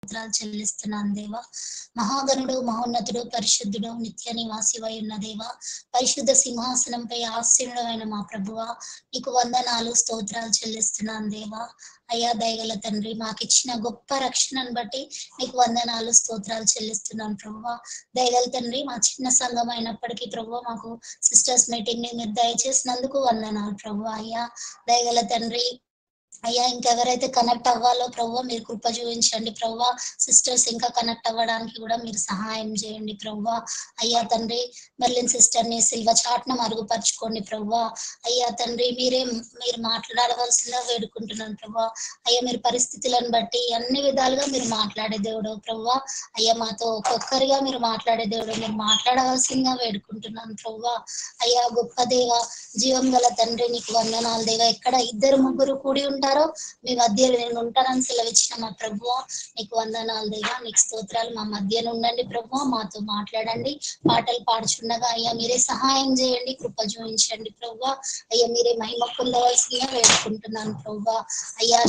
స్తోత్రాలు చెల్లిస్తున్నాను దేవా. మహాగణుడు, మహోన్నతుడు, పరిశుద్ధుడు, నిత్య నివాసివై ఉన్న దేవా, పరిశుద్ధ సింహాసనంపై ఆసీనుడైన మా ప్రభువా, నీకు వందనాలు, స్తోత్రాలు చెల్లిస్తున్నాను దేవా. అయ్యా దయగల తండ్రి, మాకిచ్చిన గొప్ప రక్షణను బట్టి నీకు వందనాలు, స్తోత్రాలు చెల్లిస్తున్నాను ప్రభువా. దయగల తండ్రి, మా చిన్న సంఘం అయినప్పటికీ ప్రభువా, మాకు సిస్టర్స్ మీటింగ్ ని మీరు దయచేసినందుకు వందనాలు ప్రభువా. అయ్యా దయగల తండ్రి, అయ్యా ఇంకెవరైతే కనెక్ట్ అవ్వాలో ప్రభువా మీరు కృప చూపించండి ప్రభువా. సిస్టర్స్ ఇంకా కనెక్ట్ అవ్వడానికి కూడా మీరు సహాయం చేయండి ప్రభువా. అయ్యా తండ్రి, మెర్లిన్ సిస్టర్ ని సిల్వ చాట్న మరుగుపరచుకోండి ప్రభువా. అయ్యా తండ్రి, మీరు మాట్లాడవలసిందిగా వేడుకుంటున్నాను ప్రభువా. అయ్యా మీరు పరిస్థితులను బట్టి అన్ని విధాలుగా మీరు మాట్లాడే దేవుడు ప్రభువా. అయ్యా మాతో ఒక్కొక్కరిగా మీరు మాట్లాడే దేవుడు, మీరు మాట్లాడవలసిందిగా వేడుకుంటున్నాను ప్రభువా. అయ్యా గొప్ప దేవ, జీవం గల తండ్రి, నీకు వందనాలు దేవా. ఎక్కడ ఇద్దరు ముగ్గురు కూడి ఉంటారో మీ మధ్య నేను ఉంటానని సెలవిచ్చిన మా ప్రభువా, నీకు వందనాలు దేవా. నీకు స్తోత్రాలు. మా మధ్యన ఉండండి ప్రభువా, మాతో మాట్లాడండి. పాటలు పాడుచుండగా అయ్యా మీరే సహాయం చేయండి, కృప చూపించండి ప్రభువా. అయ్యా మీరే మహిమ పొందవలసిందిగా వేడుకుంటున్నాను ప్రభువా. అయ్యా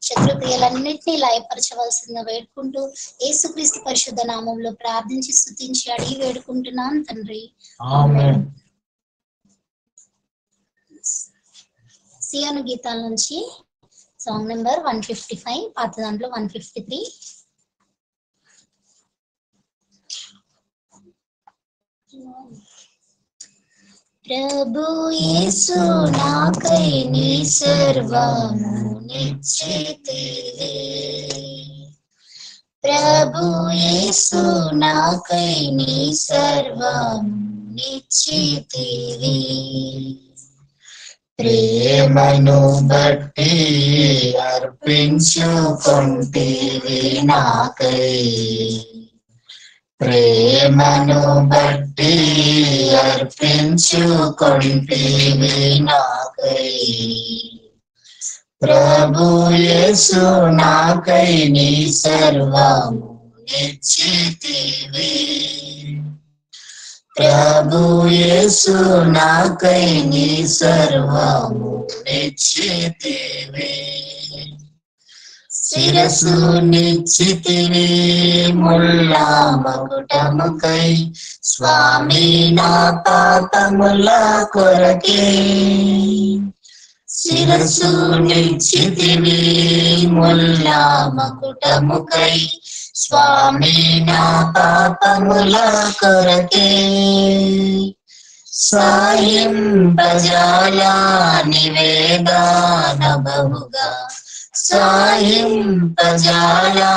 శత్రుక్రియలన్నింటినీ లయపరచవలసిందిగా వేడుకుంటూ యేసుక్రీస్తు పరిశుద్ధ నామంలో ప్రార్థించి స్తుతించి అడిగి వేడుకుంటున్నాను తండ్రి, ఆమేన్. సియోను గీతాల నుంచి సాంగ్ నెంబర్ 155, పాత దాంట్లో 153. ప్రభు యేసు నాకై నీ సర్వము నిశ్చితివే, ప్రభు యేసు నాకై నీ సర్వము నిశ్చితివే, ప్రేమను బట్టి అర్పించుకొంటివి నాకై, ప్రేమను బట్టి అర్పించుకొంటివి నాకై, ప్రభు యేసు నాకై నీ సర్వము నిశ్చితివే, ప్రభు యేసు నాకై నీ సర్వము నిశ్చితివే, శిరసు నిశ్చితివే ముళ్ళ మకుటముకై, స్వామి నా పాపముల కొరకే, శిరసు నిశ్చితివే ముళ్ళ మకుటముకై, స్వామి నా పాపముల కొరకే, సాయం ప్రజాలా నివేదన బహుగా, సాయం ప్రజాలా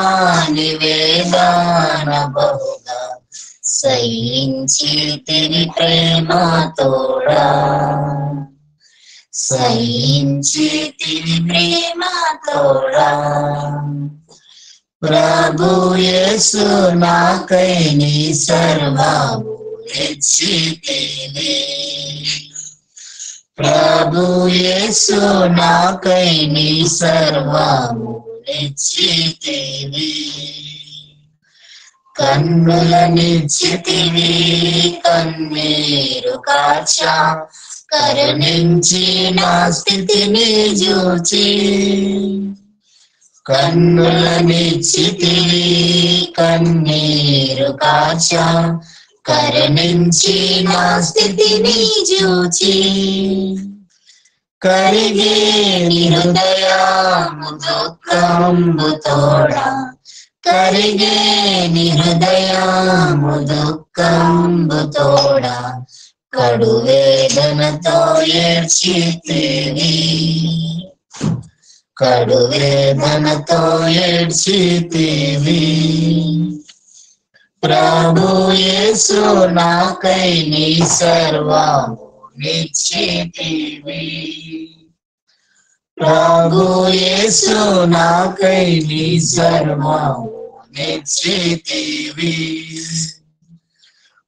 నివేదన బహుగా, సహించి తిని ప్రేమ తోడా, సహించి తిని ప్రేమ తోడా, ప్రభు యేసు నాకై నీ సర్వము నిశ్చితివే, ప్రభు యేసు నాకై నీ సర్వము నిశ్చితివే, కన్నుల నిశ్చితివే కన్నీరు కార్చా, కరుణించి నా స్థితిని చూచి, కన్నుల నిశ్చితివి కన్నీరు కార్చా, కరుణించి నా స్థితిని చూచి, కరిగే నీ హృదయము దుఃఖంబు తోడా, కరిగే నీ హృదయము దుఃఖంబు తోడా, కడు వేదనతో ఏడ్చితివి, కడు వేదనతో ఏడ్చితివి, ప్రభు యేసు నాకై నీ సర్వము నిశ్చితివి, ప్రభు యేసు నాకై నీ సర్వము నిశ్చితివి,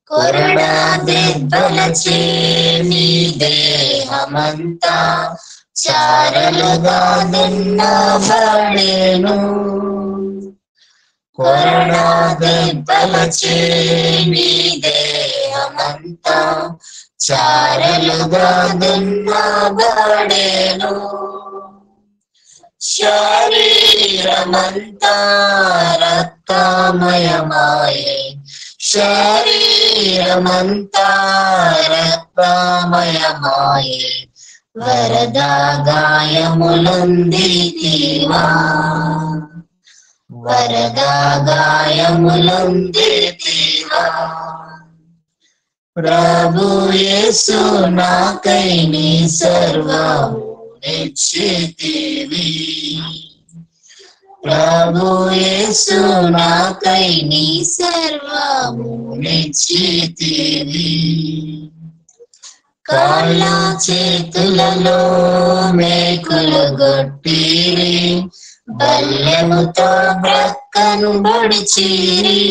కొరడా దెబ్బలచే నీ దేహమంతా చారలుగా దున్నబడెను, కొరడా దెబ్బలచే నీ దేహమంతా చారలుగా దున్నబడెను, శరీరమంతా రక్తమయమాయే, శరీరమంతా రక్తమయమాయే, వరదా గాయములొందితివా, వరదా గాయములొందితివా. ప్రభు యేసు నాకై నీ సర్వము నిశ్చితివి, ప్రభు యేసు నాకై నీ సర్వము నిశ్చితివి. కాళ్ళ చేతులలో మేకులు గొట్టిరి, బల్లెముతో బ్రక్కను బొడిచిరి.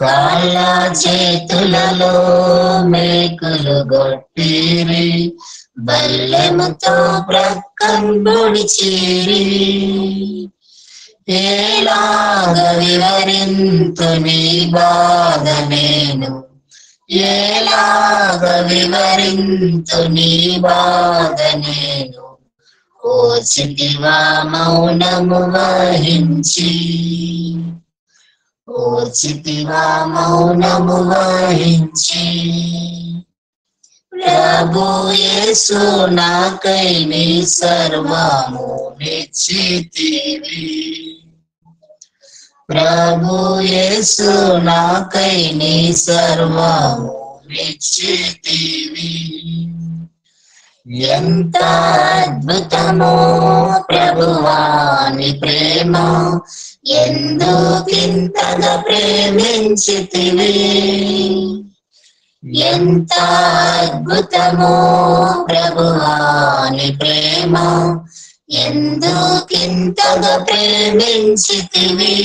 కాళ్ళ చేతులలో మేకులు గొట్టిరి, బల్లెముతో బ్రక్కను బొడిచిరి. ఎలాగ వివరింతు నీ బాధ నేను, ఎలాగ వివరింతు నీ బాధ నేను. ఓర్చితివా మౌనము వహించి, ఓర్చితివా మౌనము వహించి. ప్రభు యేసు నాకై నీ సర్వము నిశ్చితివి, ప్రభు యేసు నాకై నీ సర్వము నిశ్చితివి. ఎంత అద్భుతమో ప్రభువా నీ ప్రేమ, ఎందుకింతగా ప్రేమించితివి. ఎంత అద్భుతమో ప్రభువా నీ ప్రేమ, ఎందుకింతగా ప్రేమించితివి.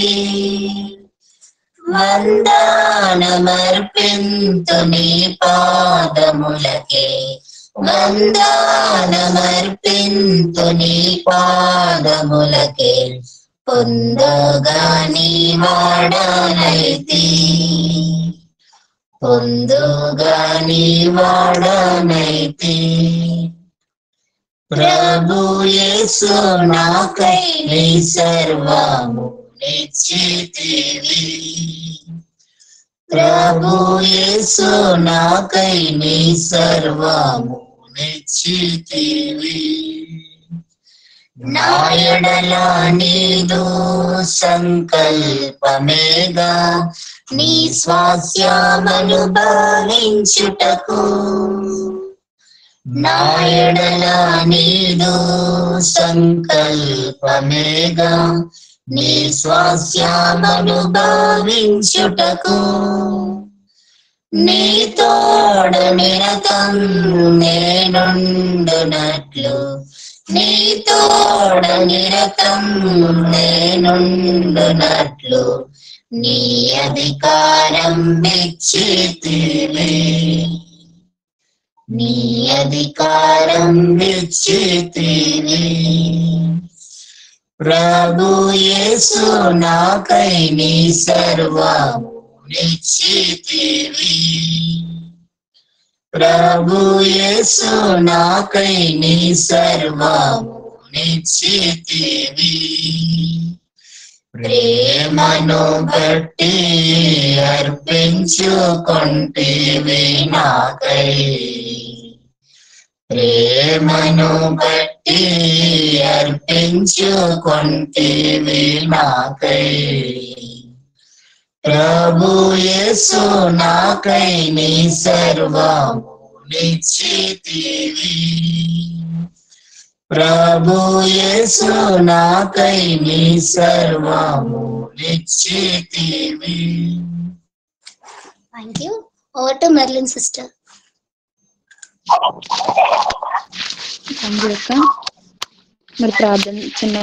వందనమర్పింతు నీ పాదములకే, వందనమర్పింతు నీ పాదములకే. పొందుగా నీ వాడనైతి, పొందుగా నీ వాడనైతి. ప్రభు యేసు నాకై నీ సర్వము నిశ్చితివి, ప్రభు యేసు నాకై నీ సర్వము నిశ్చితివి. నా ఎడల నీదు సంకల్పమేగా, నీ స్వాస్యమను భావించుటకు. నా ఎడల నీదు సంకల్పమేగా, నీ స్వాస్యమను భావించుటకు. నీ తోడ నిరతం నేనుండునట్లు, నీ తోడ నిరతం నేనుండునట్లు. నీ అధికారం ఇచ్చితివి, నీ అధికారం ఇచ్చితివి. ప్రభు యేసు నాకై నీ సర్వము నిశ్చితివి, ప్రభు యేసు నాకై నీ సర్వము నిశ్చితివి. ప్రేమను బట్టి అర్పించుకొంటివి నాకై, ప్రేమను బట్టి అర్పించుకొంటివి నాకై. ప్రభు యేసు నాకై నీ సర్వము నిశ్చితివి, ప్రభు యేసు నాకై నీ సర్వము నిశ్చితివి. Thank you. Over to Merlin sister. మరి ప్రార్థన చిన్న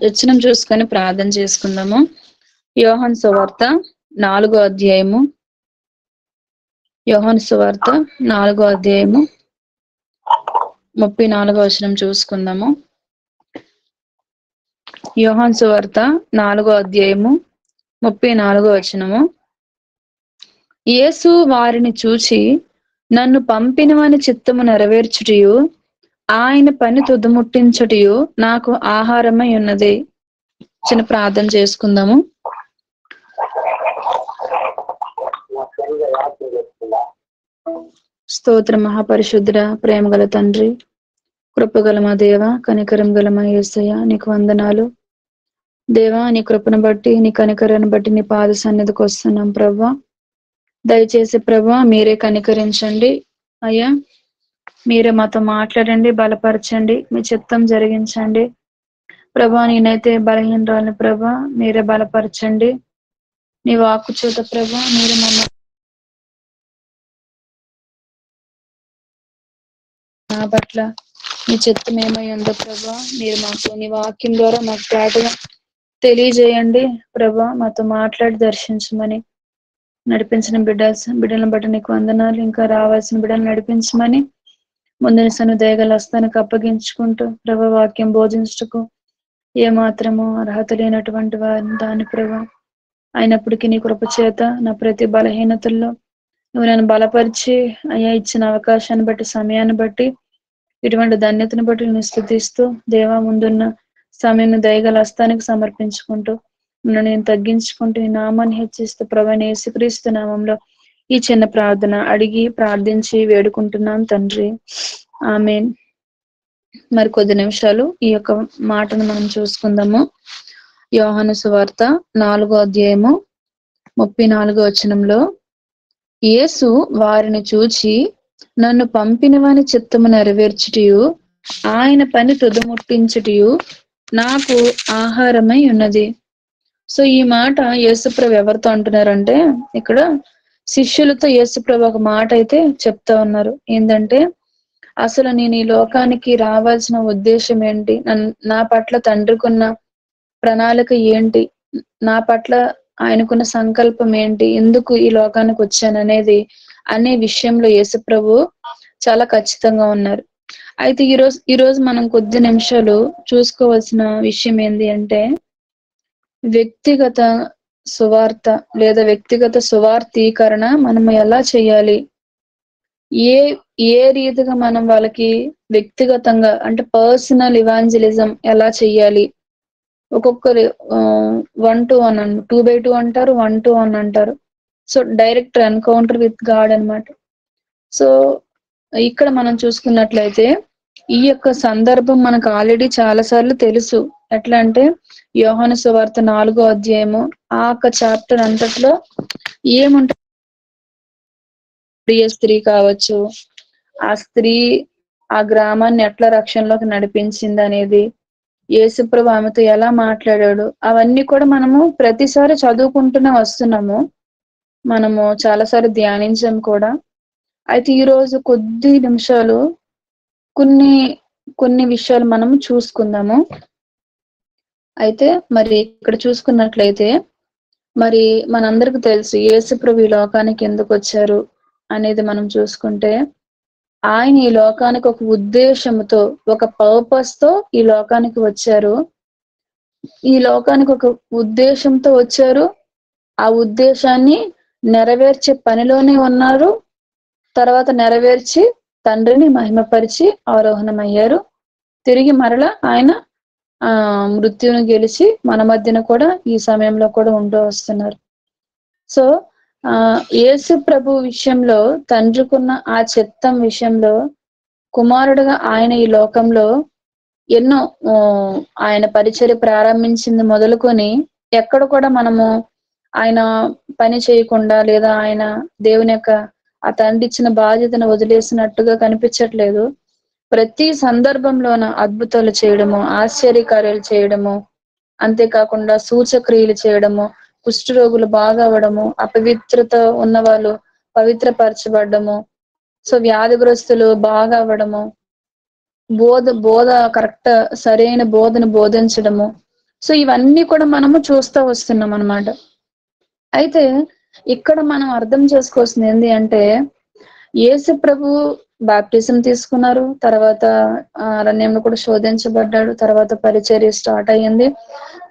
వచనం చూసుకొని ప్రార్థన చేసుకుందాము. యోహాను సువార్త 4వ అధ్యాయము, యోహాను సువార్త 4వ అధ్యాయము 34వ వచనం చూసుకుందాము. యోహాను సువార్త 4వ అధ్యాయము 34వ వచనము. యేసు వారిని చూచి, నన్ను పంపినవాని చిత్తము నెరవేర్చుటయు ఆయన పని తుదముట్టించుటయు నాకు ఆహారమై ఉన్నది. చిన్న ప్రార్థన చేసుకుందాము. స్తోత్ర మహాపరిశుద్ధుడ, ప్రేమ గల తండ్రి, కృపగల మా దేవ, కనికరం గల మా యేసయ్య, నీకు వందనాలు దేవా. నీ కృపను బట్టి, నీ కనికరాన్ని బట్టి నీ పాద సన్నిధికి వస్తున్నాం ప్రభా. దయచేసి ప్రభా మీరే కనికరించండి అయ్యా. మీరే మాతో మాట్లాడండి, బలపరచండి, మీ చిత్తం జరిగించండి ప్రభా. నేనైతే బలహీనరాలిని ప్రభా, మీరే బలపరచండి. నీ వాక్కు చేత ప్రభా మీరు మమ్మల్ని నా పట్ల మీ చిత్తం ఏమై ఉందో ప్రభా మీరు మాకు నీ వాక్యం ద్వారా మాకు చాటుగా తెలియజేయండి ప్రభా. మాతో మాట్లాడి దర్శించమని, నడిపించిన బిడ్డలను బట్టి నీకు వందనాలు. ఇంకా రావాల్సిన బిడ్డలు నడిపించమని ముందుని సను దయగల హస్తానికి అప్పగించుకుంటూ ప్రభా వాక్యం బోధించుటకు ఏమాత్రము అర్హత లేనటువంటి వారిని దాని ప్రభా, అయినప్పటికీ నీ కృప చేత నా ప్రతి బలహీనతల్లో నువ్వు నన్ను బలపరిచి అయ్యా ఇచ్చిన అవకాశాన్ని బట్టి, సమయాన్ని బట్టి, ఇటువంటి ధన్యతను బట్టి నేను స్తుతిస్తూ దేవా ముందున్న సమయం దయగల హస్తానికి సమర్పించుకుంటూ నేను తగ్గించుకుంటూ ఈ నామాన్ని హెచ్చిస్తూ ప్రభు యేసుక్రీస్తు నామంలో ఈ చిన్న ప్రార్థన అడిగి ప్రార్థించి వేడుకుంటున్నాం తండ్రి, ఆమేన్. మరి కొద్ది నిమిషాలు ఈ యొక్క మాటను మనం చూసుకుందాము. యోహాను సువార్త 4వ అధ్యాయము 34వ వచనంలో, యేసు వారిని చూచి నన్ను పంపినవాని చిత్తము నెరవేర్చుటయు ఆయన పని తుదముట్టించుటయు నాకు ఆహారమై ఉన్నది. సో ఈ మాట యేసుప్రభు ఎవరితో అంటున్నారంటే, ఇక్కడ శిష్యులతో యేసుప్రభు ఒక మాట అయితే చెప్తా ఉన్నారు. ఏంటంటే, అసలు నేను ఈ లోకానికి రావాల్సిన ఉద్దేశం ఏంటి, నా పట్ల తండ్రికున్న ప్రణాళిక ఏంటి, నా పట్ల ఆయనకున్న సంకల్పం ఏంటి, ఎందుకు ఈ లోకానికి వచ్చాననేది అనే విషయంలో యేసుప్రభు చాలా ఖచ్చితంగా ఉన్నారు. అయితే ఈరోజు మనం కొద్ది నిమిషాలు చూసుకోవాల్సిన విషయం ఏంటి అంటే, వ్యక్తిగత సువార్త లేదా వ్యక్తిగత సువార్థీకరణ మనం ఎలా చేయాలి, ఏ రీతిగా మనం వాళ్ళకి వ్యక్తిగతంగా అంటే పర్సనల్ ఇవాంజలిజం ఎలా చెయ్యాలి. ఒక్కొక్కరు 1-to-1 2x2 అంటారు, 1-to-1 అంటారు. So direct encounter with God అన్నమాట. సో ఇక్కడ మనం చూసుకున్నట్లయితే ఈ యొక్క సందర్భం మనకు ఆల్రెడీ చాలా సార్లు తెలుసు. ఎట్లా అంటే యోహాను సువార్త 4వ అధ్యాయము ఆ యొక్క చాప్టర్ అంతట్లో ఏముంటుంది, ప్రియ స్త్రీ కావచ్చు, ఆ స్త్రీ ఆ గ్రామాన్ని ఎట్లా రక్షణలోకి నడిపించింది అనేది, యేసుప్రభు ఆమెతో ఎలా మాట్లాడాడు, అవన్నీ కూడా మనము ప్రతిసారి చదువుకుంటూనే వస్తున్నాము, మనము చాలాసార్లు ధ్యానించాము కూడా. అయితే ఈరోజు కొద్ది నిమిషాలు కొన్ని విషయాలు మనము చూసుకుందాము. అయితే మరి ఇక్కడ చూసుకున్నట్లయితే మరి మనందరికి తెలుసు యేసుప్రభు ఈ లోకానికి ఎందుకు వచ్చారు అనేది మనం చూసుకుంటే, ఆయన ఈ లోకానికి ఒక ఉద్దేశంతో, ఒక పర్పస్ తో ఈ లోకానికి వచ్చారు. ఈ లోకానికి ఒక ఉద్దేశంతో వచ్చారు, ఆ ఉద్దేశాన్ని నెరవేర్చే పనిలోనే ఉన్నారు. తర్వాత నెరవేర్చి తండ్రిని మహిమపరిచి ఆరోహణమయ్యారు. తిరిగి మరలా ఆయన మృత్యువును గెలిచి మన మధ్యన కూడా ఈ సమయంలో కూడా ఉంటూ వస్తున్నారు. సో యేసు ప్రభు విషయంలో, తండ్రికున్న ఆ చిత్తం విషయంలో, కుమారుడుగా ఆయన ఈ లోకంలో ఎన్నో ఆయన పరిచర్య ప్రారంభించింది మొదలుకొని ఎక్కడ కూడా మనము ఆయన పని చేయకుండా లేదా ఆయన దేవుని యొక్క ఆ తండ్రి ఇచ్చిన బాధ్యతను వదిలేసినట్టుగా కనిపించట్లేదు. ప్రతి సందర్భంలోన అద్భుతాలు చేయడము, ఆశ్చర్యకార్యాలు చేయడము, అంతేకాకుండా సూచక్రియలు చేయడము, కుష్ఠరోగులు బాగా అవ్వడము, అపవిత్రత ఉన్న వాళ్ళు పవిత్రపరచబడ్డము, సో వ్యాధిగ్రస్తులు బాగా అవ్వడము, బోధ కరెక్ట్ సరైన బోధను బోధించడము. సో ఇవన్నీ కూడా మనము చూస్తూ వస్తున్నాం అన్నమాట. అయితే ఇక్కడ మనం అర్థం చేసుకోవాల్సింది ఏంటి అంటే, యేసు ప్రభు బాప్టిజం తీసుకున్నారు, తర్వాత అరణ్యంలో కూడా శోధించబడ్డాడు, తర్వాత పరిచర్య స్టార్ట్ అయ్యింది.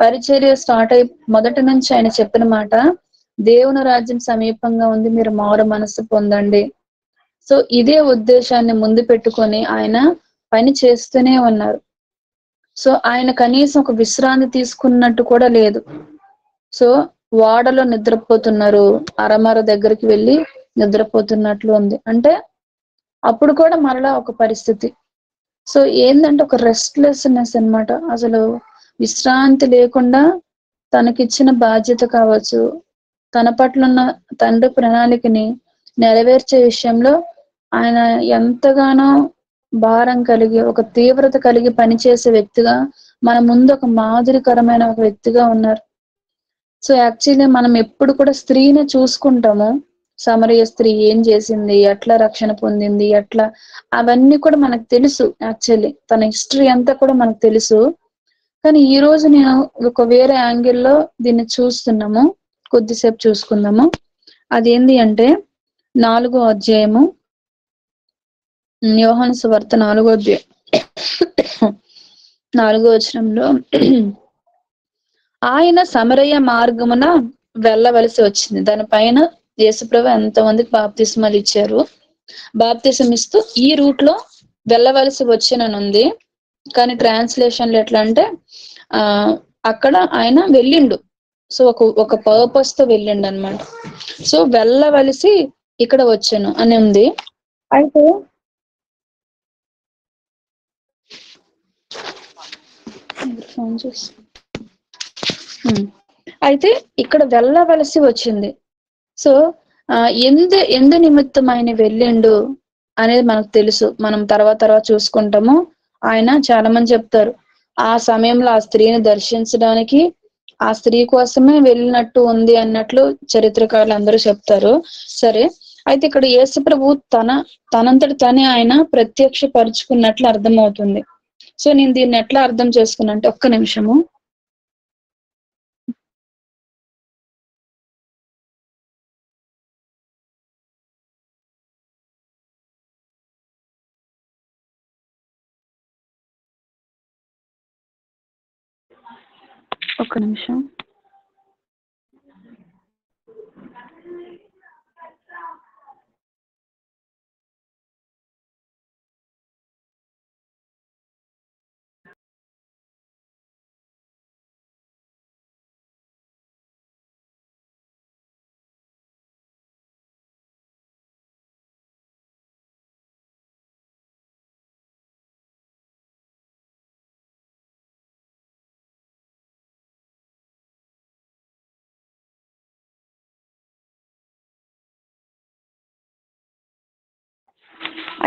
పరిచర్య స్టార్ట్ అయ్యి మొదటి నుంచి ఆయన చెప్పిన మాట, దేవుని రాజ్యం సమీపంగా ఉంది, మీరు మారు మనసు పొందండి. సో ఇదే ఉద్దేశాన్ని ముందు పెట్టుకొని ఆయన పని చేస్తూనే ఉన్నారు. సో ఆయన కనీసం ఒక విశ్రాంతి తీసుకున్నట్టు కూడా లేదు. సో వాడలో నిద్రపోతున్నారు, అరమర దగ్గరికి వెళ్ళి నిద్రపోతున్నట్లు ఉంది. అంటే అప్పుడు కూడా మరలా ఒక పరిస్థితి. సో ఏందంటే ఒక రెస్ట్లెస్నెస్ అన్నమాట. అసలు విశ్రాంతి లేకుండా తనకిచ్చిన బాధ్యత కావచ్చు, తన పట్ల ఉన్న తండ్రి ప్రణాళికని నెరవేర్చే విషయంలో ఆయన ఎంతగానో భారం కలిగి, ఒక తీవ్రత కలిగి పనిచేసే వ్యక్తిగా మన ముందు ఒక మాదిరికరమైన ఒక వ్యక్తిగా ఉన్నారు. సో యాక్చువల్లీ మనం ఎప్పుడు కూడా స్త్రీని చూసుకుంటాము. సమరయ స్త్రీ ఏం చేసింది, ఎట్లా రక్షణ పొందింది, ఎట్లా, అవన్నీ కూడా మనకు తెలుసు. యాక్చువల్లీ తన హిస్టరీ అంతా కూడా మనకు తెలుసు. కానీ ఈ రోజు నేను ఒక వేరే యాంగిల్లో దీన్ని చూస్తున్నాము. కొద్దిసేపు చూసుకుందాము. అదేంటి అంటే 4వ అధ్యాయము, యోహాను సువార్త 4వ అధ్యాయం 4వ వచనంలో, ఆయన సమరయ మార్గమున వెళ్ళవలసి వచ్చింది. దానిపైన యేసుప్రభు ఎంతమందికి బాప్తిస్మాలు ఇచ్చారు. బాప్తిసం ఇస్తూ ఈ రూట్ లో వెళ్ళవలసి వచ్చిననుంది. కానీ ట్రాన్స్లేషన్లు ఎట్లా అంటే అక్కడ ఆయన వెళ్ళిండు. సో ఒక పర్పస్ తో వెళ్ళిండు అనమాట. సో వెళ్ళవలసి ఇక్కడ వచ్చాను అని ఉంది. అయితే ఇక్కడ వెళ్ళవలసి వచ్చింది. సో ఎందు నిమిత్తం ఆయన వెళ్ళిండు అనేది మనకు తెలుసు. మనం తర్వాత చూసుకుంటాము. ఆయన చాలా మంది చెప్తారు ఆ సమయంలో ఆ స్త్రీని దర్శించడానికి ఆ స్త్రీ కోసమే వెళ్ళినట్టు ఉంది అన్నట్లు చరిత్రకారులు అందరూ చెప్తారు. సరే, అయితే ఇక్కడ యేసు ప్రభు తనంతటి తనే ఆయన ప్రత్యక్ష పరుచుకున్నట్లు అర్థమవుతుంది. సో నేను దీన్ని ఎట్లా అర్థం చేసుకున్నా అంటే, ఒక్క నిమిషము. ఒక్క నిమిషం.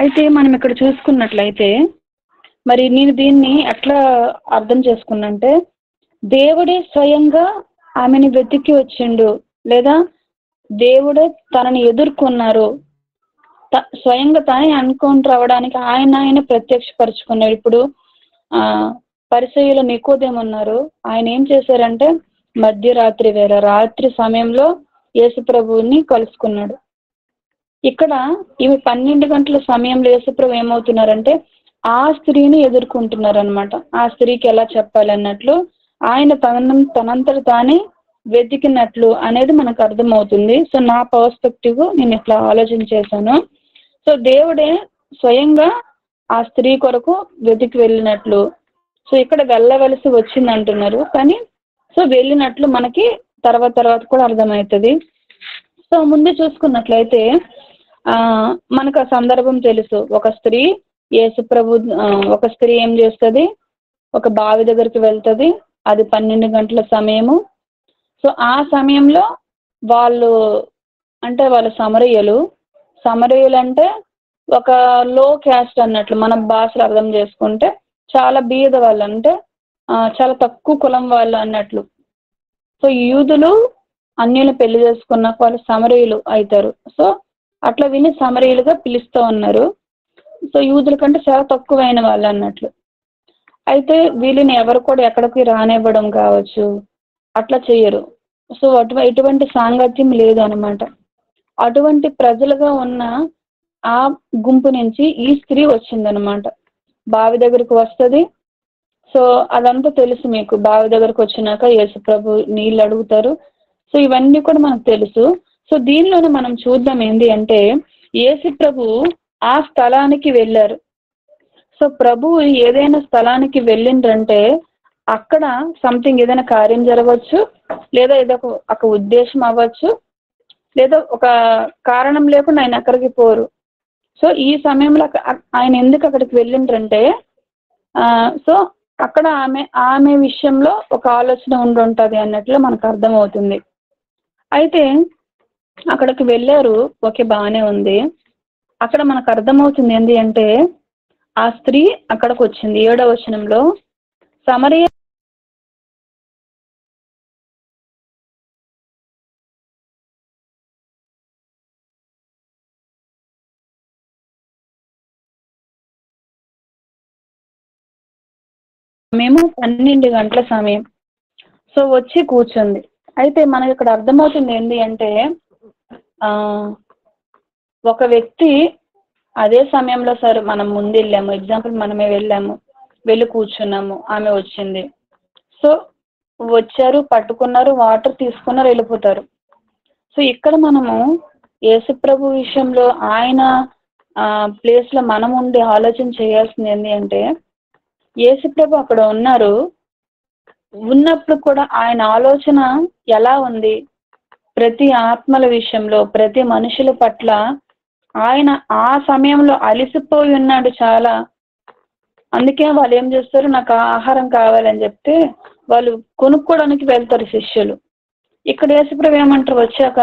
అయితే మనం ఇక్కడ చూసుకున్నట్లయితే, మరి నేను దీన్ని ఎట్లా అర్థం చేసుకున్నంటే, దేవుడే స్వయంగా ఆమెని వెతికి వచ్చిండు, లేదా దేవుడే తనని ఎదుర్కొన్నారు. స్వయంగా తానే ఎన్కౌంటర్ అవ్వడానికి ఆయన ప్రత్యక్షపరుచుకున్నాడు. ఇప్పుడు పరిసయ్యులు నికోదేము ఉన్నారు. ఆయన ఏం చేశారంటే మధ్యరాత్రి వేళ, రాత్రి సమయంలో యేసు ప్రభువుని కలుసుకున్నాడు. ఇక్కడ ఇవి 12 గంటల సమయంలో యేసుప్రభు ఏమవుతున్నారంటే ఆ స్త్రీని ఎదుర్కొంటున్నారు అనమాట. ఆ స్త్రీకి ఎలా చెప్పాలి అన్నట్లు ఆయన తనంతట తానే వెతికినట్లు అనేది మనకు అర్థమవుతుంది. సో నా పర్స్పెక్టివ్ నేను ఇట్లా ఆలోచన చేశాను. సో దేవుడే స్వయంగా ఆ స్త్రీ కొరకు వెతికి వెళ్ళినట్లు, సో ఇక్కడ వెళ్ళవలసి వచ్చింది అంటున్నారు. కానీ సో వెళ్ళినట్లు మనకి తర్వాత కూడా అర్థమవుతుంది. సో ముందు చూసుకున్నట్లయితే మనకు ఆ సందర్భం తెలుసు. ఒక స్త్రీ ఒక స్త్రీ ఏం చేస్తుంది, ఒక బావి దగ్గరికి వెళ్తుంది. అది 12 గంటల సమయము. సో ఆ సమయంలో వాళ్ళు సమరయులు అంటే ఒక లో క్యాస్ట్ అన్నట్లు, మన భాషలో అర్థం చేసుకుంటే చాలా బీద వాళ్ళు, అంటే చాలా తక్కువ కులం వాళ్ళు అన్నట్లు. సో యూదులు అన్యులు పెళ్లి చేసుకున్న వాళ్ళు సమరయులు అవుతారు. సో అట్లా విని సమరయులుగా పిలుస్తూ ఉన్నారు. సో యూదుల కంటే చాలా తక్కువైన వాళ్ళు అన్నట్లు. అయితే వీళ్ళని ఎవరు కూడా ఎక్కడికి రానివ్వడం కావచ్చు, అట్లా చేయరు. సో ఎటువంటి సాంగత్యం లేదు అనమాట. అటువంటి ప్రజలుగా ఉన్న ఆ గుంపు నుంచి ఈ స్త్రీ వచ్చిందనమాట. బావి దగ్గరకు వస్తుంది. సో అదంతా తెలుసు మీకు. బావి దగ్గరకు వచ్చినాక యేసు ప్రభు నీళ్ళు అడుగుతారు. సో ఇవన్నీ కూడా మనకు తెలుసు. సో దీనిలోనే మనం చూద్దాం ఏంటి అంటే, యేసు ప్రభు ఆ స్థలానికి వెళ్ళారు. సో ప్రభువు ఏదైనా స్థలానికి వెళ్ళిండ్రంటే అక్కడ సంథింగ్ ఏదైనా కార్యం జరగవచ్చు, లేదా ఏదో ఒక ఉద్దేశం అవ్వచ్చు, లేదా ఒక కారణం లేకుండా ఆయన అక్కడికి పోరు. సో ఈ సమయంలో ఆయన ఎందుకు అక్కడికి వెళ్ళిండ్రంటే సో అక్కడ ఆమె విషయంలో ఒక ఆలోచన ఉండుంటది అన్నట్లు మనకు అర్థమవుతుంది. అయితే అక్కడికి వెళ్ళారు, ఓకే బాగానే ఉంది. అక్కడ మనకు అర్థమవుతుంది ఏంటి అంటే ఆ స్త్రీ అక్కడికి వచ్చింది. 7వ వచనంలో సమరయ మేము 12 గంటల సమయం. సో వచ్చి కూర్చుంది. అయితే మనకి ఇక్కడ అర్థమవుతుంది ఏంటి అంటే ఒక వ్యక్తి అదే సమయంలో సరే మనం ముందు వెళ్ళాము, ఎగ్జాంపుల్ మనమే వెళ్ళి కూర్చున్నాము, ఆమె వచ్చింది. సో వచ్చారు, పట్టుకున్నారు, వాటర్ తీసుకున్నారు, వెళ్ళిపోతారు. సో ఇక్కడ మనము యేసుప్రభు విషయంలో ఆయన ప్లేస్ లో మనం ఉండి ఆలోచన చేయాల్సింది ఏంటి అంటే యేసుప్రభు అక్కడ ఉన్నప్పుడు కూడా ఆయన ఆలోచన ఎలా ఉంది, ప్రతి ఆత్మల విషయంలో, ప్రతి మనుషుల పట్ల ఆయన ఆ సమయంలో అలిసిపోయి ఉన్నాడు చాలా. అందుకే వాళ్ళు ఏం చేస్తారు, నాకు ఆహారం కావాలని చెప్తే వాళ్ళు కొనుక్కోవడానికి వెళ్తారు శిష్యులు. ఇక్కడ యేసుప్రభు ఏమంటారు వచ్చాక,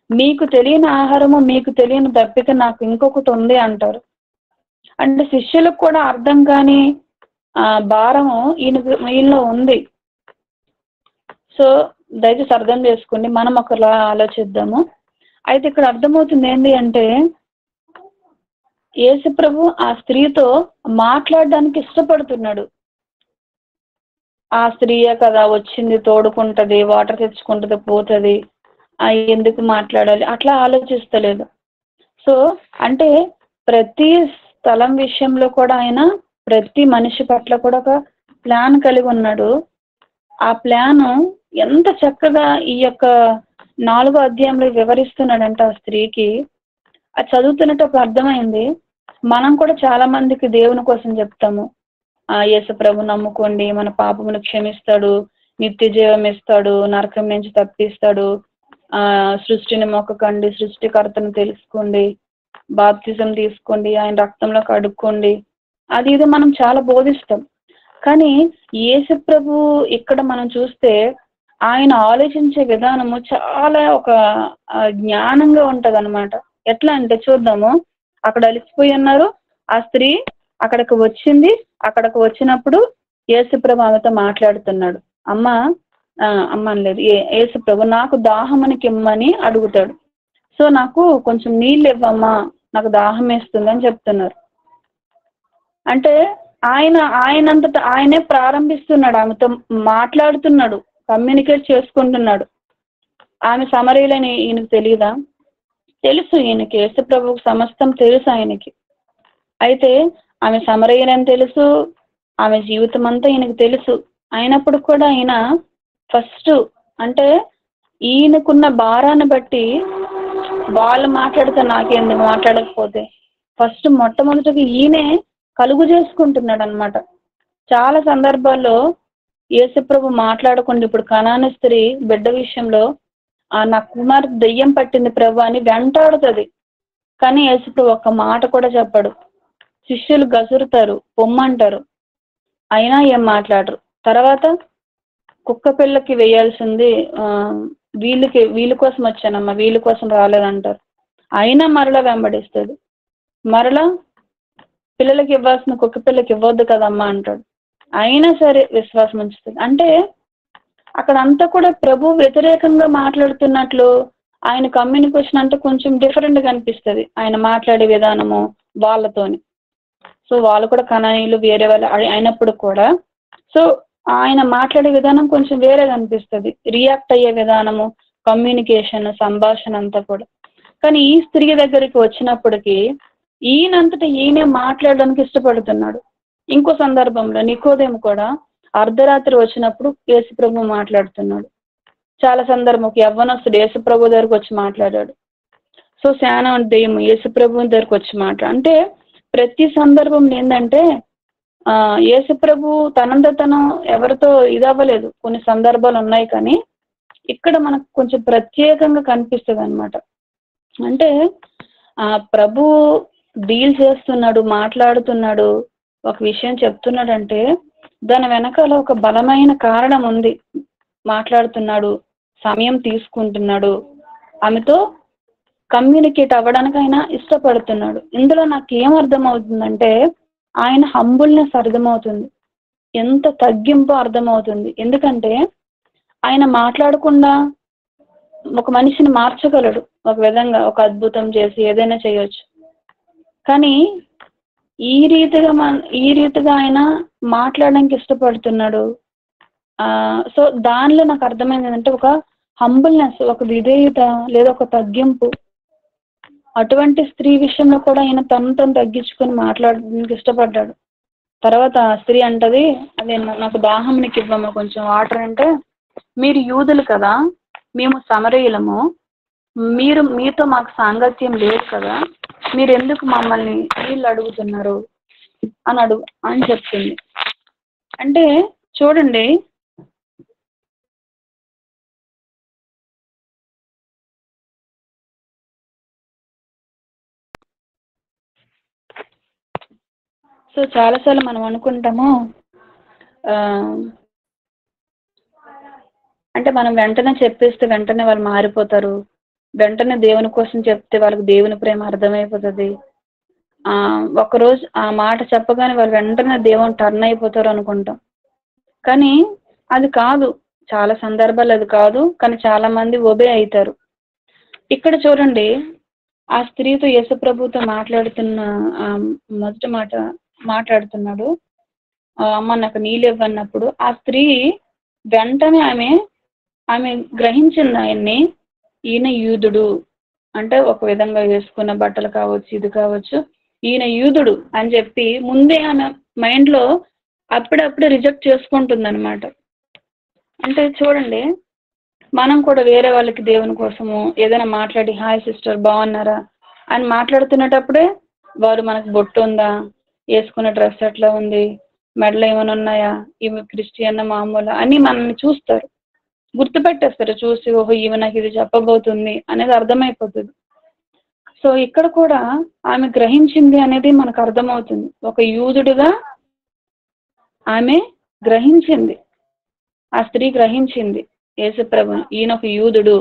మీకు తెలియని ఆహారము, మీకు తెలియని దప్పిక నాకు ఇంకొకటి ఉంది అంటారు. అంటే శిష్యులకు కూడా అర్థం కాని భారము ఈయనలో ఉంది. సో దయచేసి అర్థం చేసుకోండి, మనం ఒకలా ఆలోచిద్దాము. అయితే ఇక్కడ అర్థమవుతుంది ఏంటి అంటే యేసుప్రభు ఆ స్త్రీతో మాట్లాడడానికి ఇష్టపడుతున్నాడు. ఆ స్త్రీయే కదా వచ్చింది, తోడుకుంటది, వాటర్ తెచ్చుకుంటది, పోతుంది, ఎందుకు మాట్లాడాలి అట్లా ఆలోచిస్తలేదు. సో అంటే ప్రతి స్థలం విషయంలో కూడా ఆయన ప్రతి మనిషి పట్ల కూడా ఒక ప్లాన్ కలిగి ఉన్నాడు. ఆ ప్లాను ఎంత చక్కగా ఈ యొక్క 4వ అధ్యాయంలో వివరిస్తున్నాడంటే ఆ స్త్రీకి అది చదువుతున్నట్టు అర్థమైంది. మనం కూడా చాలా మందికి దేవుని కోసం చెప్తాము, యేసుప్రభు నమ్ముకోండి, మన పాపమును క్షమిస్తాడు, నిత్య జీవం ఇస్తాడు, నరకం నుంచి తప్పిస్తాడు, సృష్టిని మొక్కకండి, సృష్టికర్తను తెలుసుకోండి, బాప్తిజం తీసుకోండి, ఆయన రక్తంలో కడుక్కోండి, అది ఇది మనం చాలా బోధిస్తాం. కానీ యేసుప్రభు ఇక్కడ మనం చూస్తే ఆయన ఆలోచించే విధానము చాలా ఒక జ్ఞానంగా ఉంటది అనమాట. ఎట్లా అంటే చూద్దాము, అక్కడ అలిసిపోయి ఉన్నారు, ఆ స్త్రీ అక్కడికి వచ్చింది. అక్కడికి వచ్చినప్పుడు యేసుప్రభు ఆమెతో మాట్లాడుతున్నాడు. అమ్మ అనలేదు, యేసుప్రభు నాకు దాహమునికి ఇమ్మని అడుగుతాడు. సో నాకు కొంచెం నీళ్ళు ఇవ్వమ్మా, నాకు దాహం వేస్తుంది అని చెప్తున్నారు. అంటే ఆయనంతటా ఆయనే ప్రారంభిస్తున్నాడు, ఆమెతో మాట్లాడుతున్నాడు, కమ్యూనికేట్ చేసుకుంటున్నాడు. ఆమె సమరయులని ఈయనకు తెలియదా? తెలుసు, ఈయనకి యేసుప్రభువుకు సమస్తం తెలుసు ఆయనకి. అయితే ఆమె సమరయులని తెలుసు, ఆమె జీవితం అంతా ఈయనకు తెలుసు. అయినప్పుడు కూడా ఈయన ఫస్ట్ అంటే ఈయనకున్న భారాన్ని బట్టి వాళ్ళు మాట్లాడితే నాకేందుకు మాట్లాడకపోతే ఫస్ట్ మొట్టమొదటిగా ఈయనే కలుగు చేసుకుంటున్నాడు అనమాట. చాలా సందర్భాల్లో యేసుప్రభు మాట్లాడకుండా ఇప్పుడు కనాను స్త్రీ బిడ్డ విషయంలో నా కుమార్తె దెయ్యం పట్టింది ప్రభు అని వెంటాడుతుంది. కానీ యేసుప్రభు ఒక్క మాట కూడా చెప్పడు. శిష్యులు గసురుతారు, పొమ్మంటారు, అయినా ఏం మాట్లాడరు. తర్వాత కుక్క పిల్లకి వేయాల్సింది వీళ్ళ కోసం వచ్చానమ్మా, వీళ్ళ కోసం రాలేదంటారు. అయినా మరలా వెంబడిస్తుంది. మరలా పిల్లలకి ఇవ్వాల్సిన కుక్క పిల్లకి ఇవ్వద్దు కదమ్మా అంటాడు. అయినా సరే విశ్వాసం ఉంచుతుంది. అంటే అక్కడ అంతా కూడా ప్రభు వ్యతిరేకంగా మాట్లాడుతున్నట్లు ఆయన కమ్యూనికేషన్ అంటే కొంచెం డిఫరెంట్ గా అనిపిస్తుంది ఆయన మాట్లాడే విధానము వాళ్ళతోని. సో వాళ్ళు కూడా కనానీయులు వేరే వాళ్ళు అయినప్పుడు కూడా సో ఆయన మాట్లాడే విధానం కొంచెం వేరేగా అనిపిస్తుంది, రియాక్ట్ అయ్యే విధానము, కమ్యూనికేషన్, సంభాషణ అంతా కూడా. కానీ ఈ స్త్రీ దగ్గరికి వచ్చినప్పటికీ ఈయనంతటా ఈయనే మాట్లాడడానికి ఇష్టపడుతున్నాడు. ఇంకో సందర్భంలో నికోదేము కూడా అర్ధరాత్రి వచ్చినప్పుడు యేసుప్రభు మాట్లాడుతున్నాడు. చాలా సందర్భం యవ్వనస్తుడు యేసుప్రభు దగ్గరకు వచ్చి మాట్లాడాడు. సో శానా దెయ్యం యేసుప్రభు దగ్గరకు వచ్చి అంటే ప్రతి సందర్భం ఏంటంటే యేసు ప్రభు తనంత తను ఎవరితో ఇదవ్వలేదు. కొన్ని సందర్భాలు ఉన్నాయి, కానీ ఇక్కడ మనకు కొంచెం ప్రత్యేకంగా కనిపిస్తుంది అనమాట. అంటే ప్రభు డీల్ చేస్తున్నాడు, మాట్లాడుతున్నాడు, ఒక విషయం చెప్తున్నాడంటే దాని వెనకాల ఒక బలమైన కారణం ఉంది. మాట్లాడుతున్నాడు, సమయం తీసుకుంటున్నాడు, ఆమెతో కమ్యూనికేట్ అవ్వడానికి ఆయన ఇష్టపడుతున్నాడు. ఇందులో నాకు ఏం అర్థమవుతుందంటే ఆయన హంబుల్నెస్ అర్థమవుతుంది, ఎంత తగ్గింపు అర్థమవుతుంది. ఎందుకంటే ఆయన మాట్లాడకుండా ఒక మనిషిని మార్చగలడు, ఒక విధంగా ఒక అద్భుతం చేసి ఏదైనా చేయొచ్చు. కానీ ఈ రీతిగా ఆయన మాట్లాడడానికి ఇష్టపడుతున్నాడు. సో దానిలో నాకు అర్థమైంది ఏంటంటే ఒక హంబుల్నెస్, ఒక విధేయత లేదా ఒక తగ్గింపు. అటువంటి స్త్రీ విషయంలో కూడా ఆయన తను తగ్గించుకొని మాట్లాడడానికి ఇష్టపడ్డాడు. తర్వాత స్త్రీ అంటది, అదే నాకు దాహంనికి ఇవ్వమ్మా కొంచెం వాటర్ అంటే, మీరు యూదులు కదా, మేము సమరయులము, మీతో మాకు సాంగత్యం లేదు కదా, మీరు ఎందుకు మమ్మల్ని నీళ్ళు అడుగుతున్నారు అని చెప్తుంది. అంటే చూడండి, సో చాలాసార్లు మనం అనుకుంటాము అంటే మనం వెంటనే చెప్పేస్తే వెంటనే వాళ్ళు మారిపోతారు, వెంటనే దేవుని కోసం చెప్తే వాళ్ళకి దేవుని ప్రేమ అర్థమైపోతుంది, ఒకరోజు ఆ మాట చెప్పగానే వాళ్ళు వెంటనే దేవుని టర్న్ అయిపోతారు అనుకుంటాం. కానీ అది కాదు, చాలా సందర్భాలు అది కాదు. కానీ చాలా మంది ఒబే అవుతారు. ఇక్కడ చూడండి, ఆ స్త్రీతో యేసుప్రభుతో మాట్లాడుతున్న మొదటి మాట మాట్లాడుతున్నాడు, అమ్మ నాకు నీళ్ళు ఇవ్వన్నప్పుడు ఆ స్త్రీ వెంటనే ఆమె గ్రహించింది ఆయన్ని, ఈయన యూదుడు అంటే ఒక విధంగా వేసుకున్న బట్టలు కావచ్చు, ఇది కావచ్చు, ఈయన యూదుడు అని చెప్పి ముందే ఆమె మైండ్లో అప్పుడప్పుడే రిజెక్ట్ చేసుకుంటుంది అనమాట. అంటే చూడండి, మనం కూడా వేరే వాళ్ళకి దేవుని కోసము ఏదైనా మాట్లాడి హాయ్ సిస్టర్ బాగున్నారా అని మాట్లాడుతున్నప్పుడే వారు మనకు బొట్టు ఉందా, వేసుకున్న డ్రెస్ ఎట్లా ఉంది, మెడలో ఏమైనా ఉన్నాయా, ఈమె క్రిస్టియన్ మామూలు అని మనల్ని చూస్తారు, గుర్తుపెట్టేస్తారు. చూసి ఓహో ఈమె నాకు ఇది చెప్పబోతుంది అనేది అర్థమైపోతుంది. సో ఇక్కడ కూడా ఆమె గ్రహించింది అనేది మనకు అర్థమవుతుంది. ఒక యూదుడుగా ఆమె గ్రహించింది, ఆ స్త్రీ గ్రహించింది యేసుప్రభు ఈయన ఒక యూదుడు,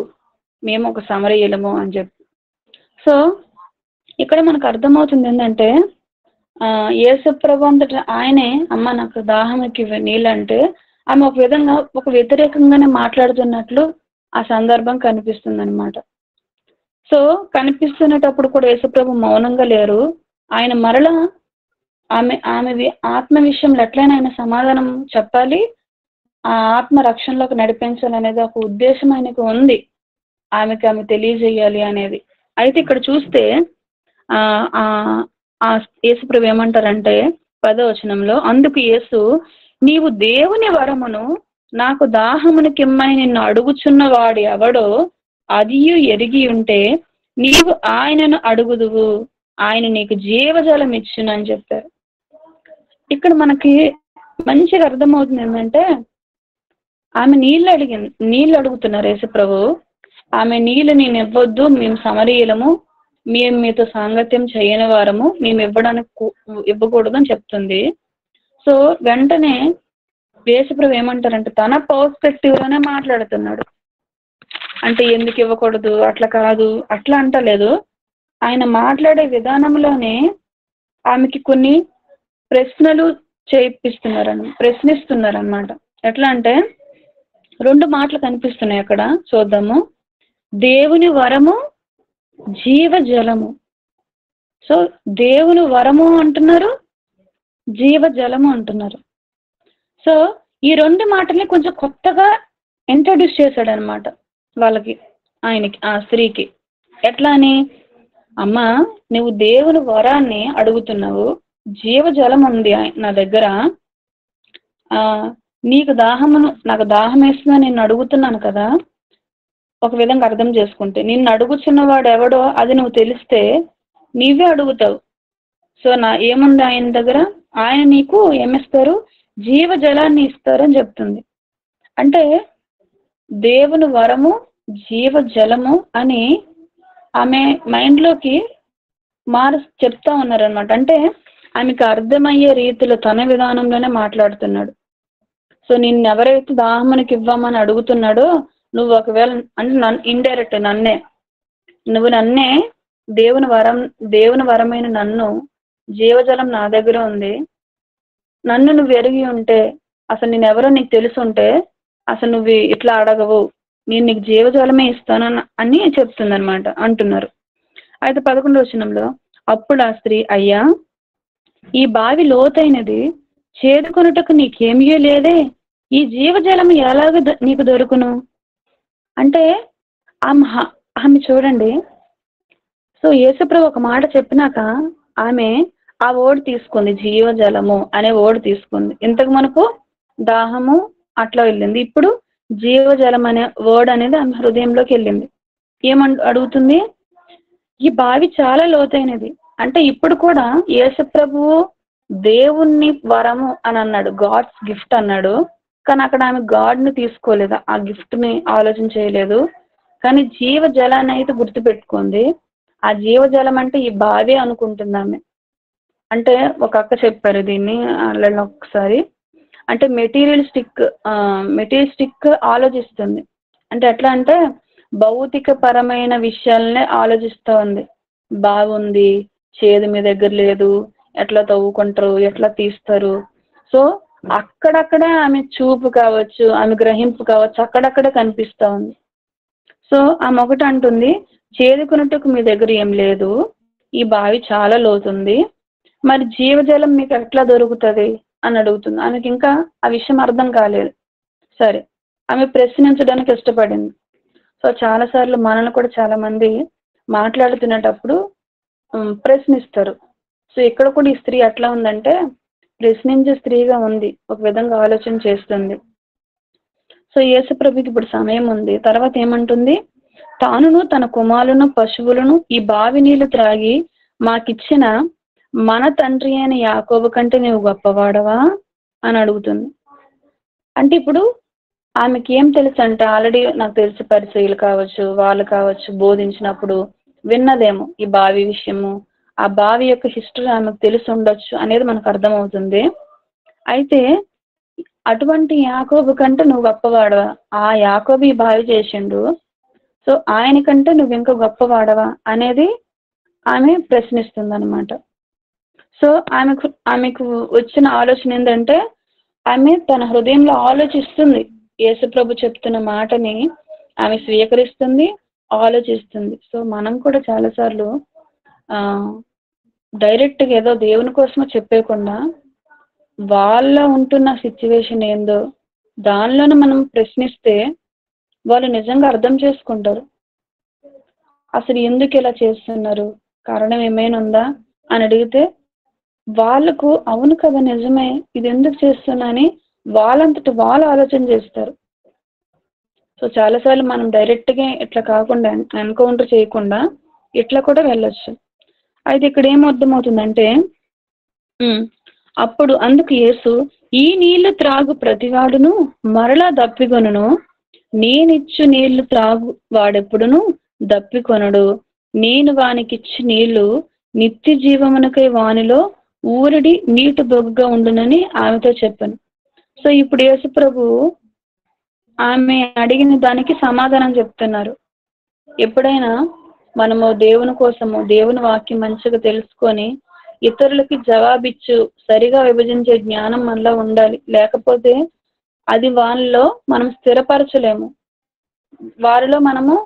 మేము ఒక సమరయులము అని చెప్పి. సో ఇక్కడ మనకు అర్థమవుతుంది ఏంటంటే యేసుప్రభు అంతటా ఆయనే అమ్మ నాకు దాహంకి నీళ్ళంటే ఆమె ఒక విధంగా ఒక వ్యతిరేకంగానే మాట్లాడుతున్నట్లు ఆ సందర్భం కనిపిస్తుంది అనమాట. కనిపిస్తున్నప్పుడు కూడా యేసుప్రభు మౌనంగా లేరు. ఆయన మరలా ఆమె ఆత్మ విషయంలో ఎట్లయినా ఆయన సమాధానం చెప్పాలి, ఆ ఆత్మ రక్షణలోకి నడిపించాలనేది ఒక ఉద్దేశం ఆయనకు ఉంది, ఆమె తెలియజేయాలి అనేది. అయితే ఇక్కడ చూస్తే యేసుప్రభు ఏమంటారంటే 10వ వచనంలో, అందుకు యేసు నీవు దేవుని వరమును నాకు దాహమును కిమ్మని నిన్ను అడుగుచున్న వాడు ఎవడో అదియు ఎరిగి ఉంటే నీవు ఆయనను అడుగుదువు, ఆయన నీకు జీవజలం ఇచ్చును అని చెప్పారు. ఇక్కడ మనకి మంచిగా అర్థమవుతుంది ఏంటంటే ఆమె నీళ్ళు అడుగుతున్నారు యేసుప్రభు. ఆమె నీళ్ళు నేను ఇవ్వద్దు, మేము సమరయులము, మేము మీతో సాంగత్యం చేయని వారము, మేము ఇవ్వకూడదు అని చెప్తుంది. సో వెంటనే యేసుప్రభు ఏమంటారంటే తన పర్స్పెక్టివ్ లోనే మాట్లాడుతున్నాడు. అంటే ఎందుకు ఇవ్వకూడదు అట్లా కాదు, అట్లా అంటలేదు. ఆయన మాట్లాడే విధానంలోనే ఆమెకి కొన్ని ప్రశ్నలు ప్రశ్నిస్తున్నారనమాట. ఎట్లా అంటే 2 మాటలు కనిపిస్తున్నాయి అక్కడ, చూద్దాము. దేవుని వరము, జీవజలము. సో దేవుని వరము అంటున్నారు, జీవజలము అంటున్నారు. సో ఈ 2 మాటల్ని కొంచెం కొత్తగా ఇంట్రడ్యూస్ చేశాడు అనమాట వాళ్ళకి, ఆయనకి, ఆ స్త్రీకి. ఎట్లా అని, అమ్మా నువ్వు దేవుని వరాన్ని అడుగుతున్నావు, జీవజలం ఉంది నా దగ్గర, నాకు దాహం వేస్తుందని నేను అడుగుతున్నాను కదా. ఒక విధంగా అర్థం చేసుకుంటే నిన్ను అడుగుచున్నవాడు ఎవడో అది నువ్వు తెలిస్తే నీవే అడుగుతావు. సో ఏముంది ఆయన దగ్గర? ఆయన నీకు ఏమిస్తారు? జీవ జలాన్ని ఇస్తారు అని చెప్తుంది. అంటే దేవుని వరము, జీవ జలము అని ఆమె మైండ్ లోకి చెప్తా ఉన్నారనమాట. అంటే ఆమెకు అర్థమయ్యే రీతిలో తన విధానంలోనే మాట్లాడుతున్నాడు. సో నిన్ను ఎవరైతే దాహమునికి ఇవ్వమని అడుగుతున్నాడో, నువ్వు ఒకవేళ అంటే ఇండైరెక్ట్ నువ్వు నన్నే దేవుని వరమైన నన్ను, జీవజలం నా దగ్గర ఉంది, నన్ను నువ్వు ఎరిగి ఉంటే, అసలు నేను ఎవరో నీకు తెలుసుంటే అసలు నువ్వు ఇట్లా అడగవు, నేను నీకు జీవజలమే ఇస్తాను అని చెప్తుంది అనమాట, అంటున్నారు. అయితే 11వ వచనంలో, అప్పుడు ఆ స్త్రీ, అయ్యా ఈ బావి లోతైనది, చేదుకొనుటకు నీకేమీ లేదే, ఈ జీవజలం ఎలాగ నీకు దొరుకును? అంటే ఆమె చూడండి, సో యేసుప్రభు ఒక మాట చెప్పినాక ఆమె ఆ ఓడి తీసుకుంది, జీవజలము అనే ఓడి తీసుకుంది. ఇంతకు మనకు దాహము అట్లా వెళ్ళింది, ఇప్పుడు జీవజలం అనే వర్డ్ అనేది ఆమె హృదయంలోకి వెళ్ళింది. అడుగుతుంది, ఈ బావి చాలా లోతైనది. అంటే ఇప్పుడు కూడా యేసుప్రభువు దేవుణ్ణి వరము అని అన్నాడు, గాడ్స్ గిఫ్ట్ అన్నాడు. కానీ అక్కడ ఆమె గాడ్ని తీసుకోలేదు, ఆ గిఫ్ట్ ని ఆలోచన చేయలేదు. కానీ జీవజలాన్ని అయితే గుర్తుపెట్టుకుంది. ఆ జీవజలం అంటే ఈ బావి అనుకుంటుంది ఆమె. అంటే ఒక అక్క చెప్పారు దీన్ని ఆల్రెడీ ఒకసారి, అంటే మెటీరియలిస్టిక్ ఆలోచిస్తుంది. అంటే ఎట్లా అంటే భౌతిక పరమైన విషయాలనే ఆలోచిస్తూ ఉంది. బాగుంది, చేదు మీ దగ్గర లేదు, ఎట్లా తవ్వుకుంటారు, ఎట్లా తీస్తారు. సో అక్కడక్కడే ఆమె చూపు కావచ్చు, ఆమె గ్రహింపు కావచ్చు, అక్కడక్కడే కనిపిస్తూ ఉంది. సో ఆమె ఒకటి అంటుంది, చేదుకున్నట్టుకు మీ దగ్గర ఏం లేదు, ఈ బావి చాలా లోతుంది, మరి జీవజలం మీకు ఎట్లా దొరుకుతుంది అని అడుగుతుంది. ఆమెకి ఇంకా ఆ విషయం అర్థం కాలేదు. సరే, ఆమె ప్రశ్నించడానికి ఇష్టపడింది. సో చాలాసార్లు మనల్ని కూడా చాలా మంది మాట్లాడుతున్నప్పుడు ప్రశ్నిస్తారు. సో ఇక్కడ కూడా ఈ స్త్రీ ఎట్లా ఉందంటే ప్రశ్నించే స్త్రీగా ఉంది, ఒక విధంగా ఆలోచన చేస్తుంది. సో యేసుప్రభుకి ఇప్పుడు సమయం ఉంది. తర్వాత ఏమంటుంది, తానును తన కుమారులను పశువులను ఈ బావి నీళ్లు త్రాగి మాకిచ్చిన మన తండ్రి అయిన యాకోబు కంటే నువ్వు గొప్పవాడవా అని అడుగుతుంది. అంటే ఇప్పుడు ఆమెకి ఏం తెలుసు అంటే, ఆల్రెడీ నాకు తెలిసి పరిచయులు కావచ్చు, వాళ్ళు కావచ్చు, బోధించినప్పుడు విన్నదేమో ఈ బావి విషయము, ఆ బావి యొక్క హిస్టరీ ఆమెకు తెలిసి ఉండొచ్చు అనేది మనకు అర్థమవుతుంది. అయితే అటువంటి యాకోబు కంటే నువ్వు గొప్పవాడవా, ఆ యాకోబు ఈ బావి చేసిండు, సో ఆయన కంటే నువ్వు ఇంకా గొప్పవాడవా అనేది ఆమె ప్రశ్నిస్తుంది అనమాట. సో ఆమెకు వచ్చిన ఆలోచన ఏంటంటే, ఆమె తన హృదయంలో ఆలోచిస్తుంది, యేసుప్రభు చెప్తున్న మాటని ఆమె స్వీకరిస్తుంది, ఆలోచిస్తుంది. సో మనం కూడా చాలాసార్లు డైరెక్ట్గా ఏదో దేవుని కోసమో చెప్పేయకుండా వాళ్ళ ఉంటున్న సిచ్యువేషన్ ఏందో దానిలోనే మనం ప్రశ్నిస్తే వాళ్ళు నిజంగా అర్థం చేసుకుంటారు. అసలు ఎందుకు ఇలా చేస్తున్నారు, కారణం ఏమైనా ఉందా అని అడిగితే వాళ్ళకు అవును కదా నిజమే, ఇది ఎందుకు చేస్తున్నా అని వాళ్ళంతటి వాళ్ళు ఆలోచన చేస్తారు. సో చాలాసార్లు మనం డైరెక్ట్గా ఇట్లా కాకుండా ఎన్కౌంటర్ చేయకుండా ఇట్లా కూడా వెళ్ళొచ్చు. అయితే ఇక్కడ ఏం అర్థమవుతుందంటే, అప్పుడు అందుకు యేసు, ఈ నీళ్లు త్రాగు ప్రతివాడును మరలా దప్పికొనును, నేనిచ్చు నీళ్లు త్రాగు వాడెప్పుడును దప్పికొనడు, నేను వానికిచ్చు నీళ్లు నిత్య జీవమునకై వానిలో ఊరడి నీటి బొగ్గుగా ఉండునని ఆమెతో చెప్పాను. సో ఇప్పుడు యేసుప్రభు ఆమె అడిగిన దానికి సమాధానం చెప్తున్నారు. ఎప్పుడైనా మనము దేవుని కోసము దేవుని వాక్యం మంచిగా తెలుసుకొని ఇతరులకి జవాబిచ్చు సరిగా విభజించే జ్ఞానం మనలో ఉండాలి. లేకపోతే అది వాళ్ళలో మనం స్థిరపరచలేము, వారిలో మనము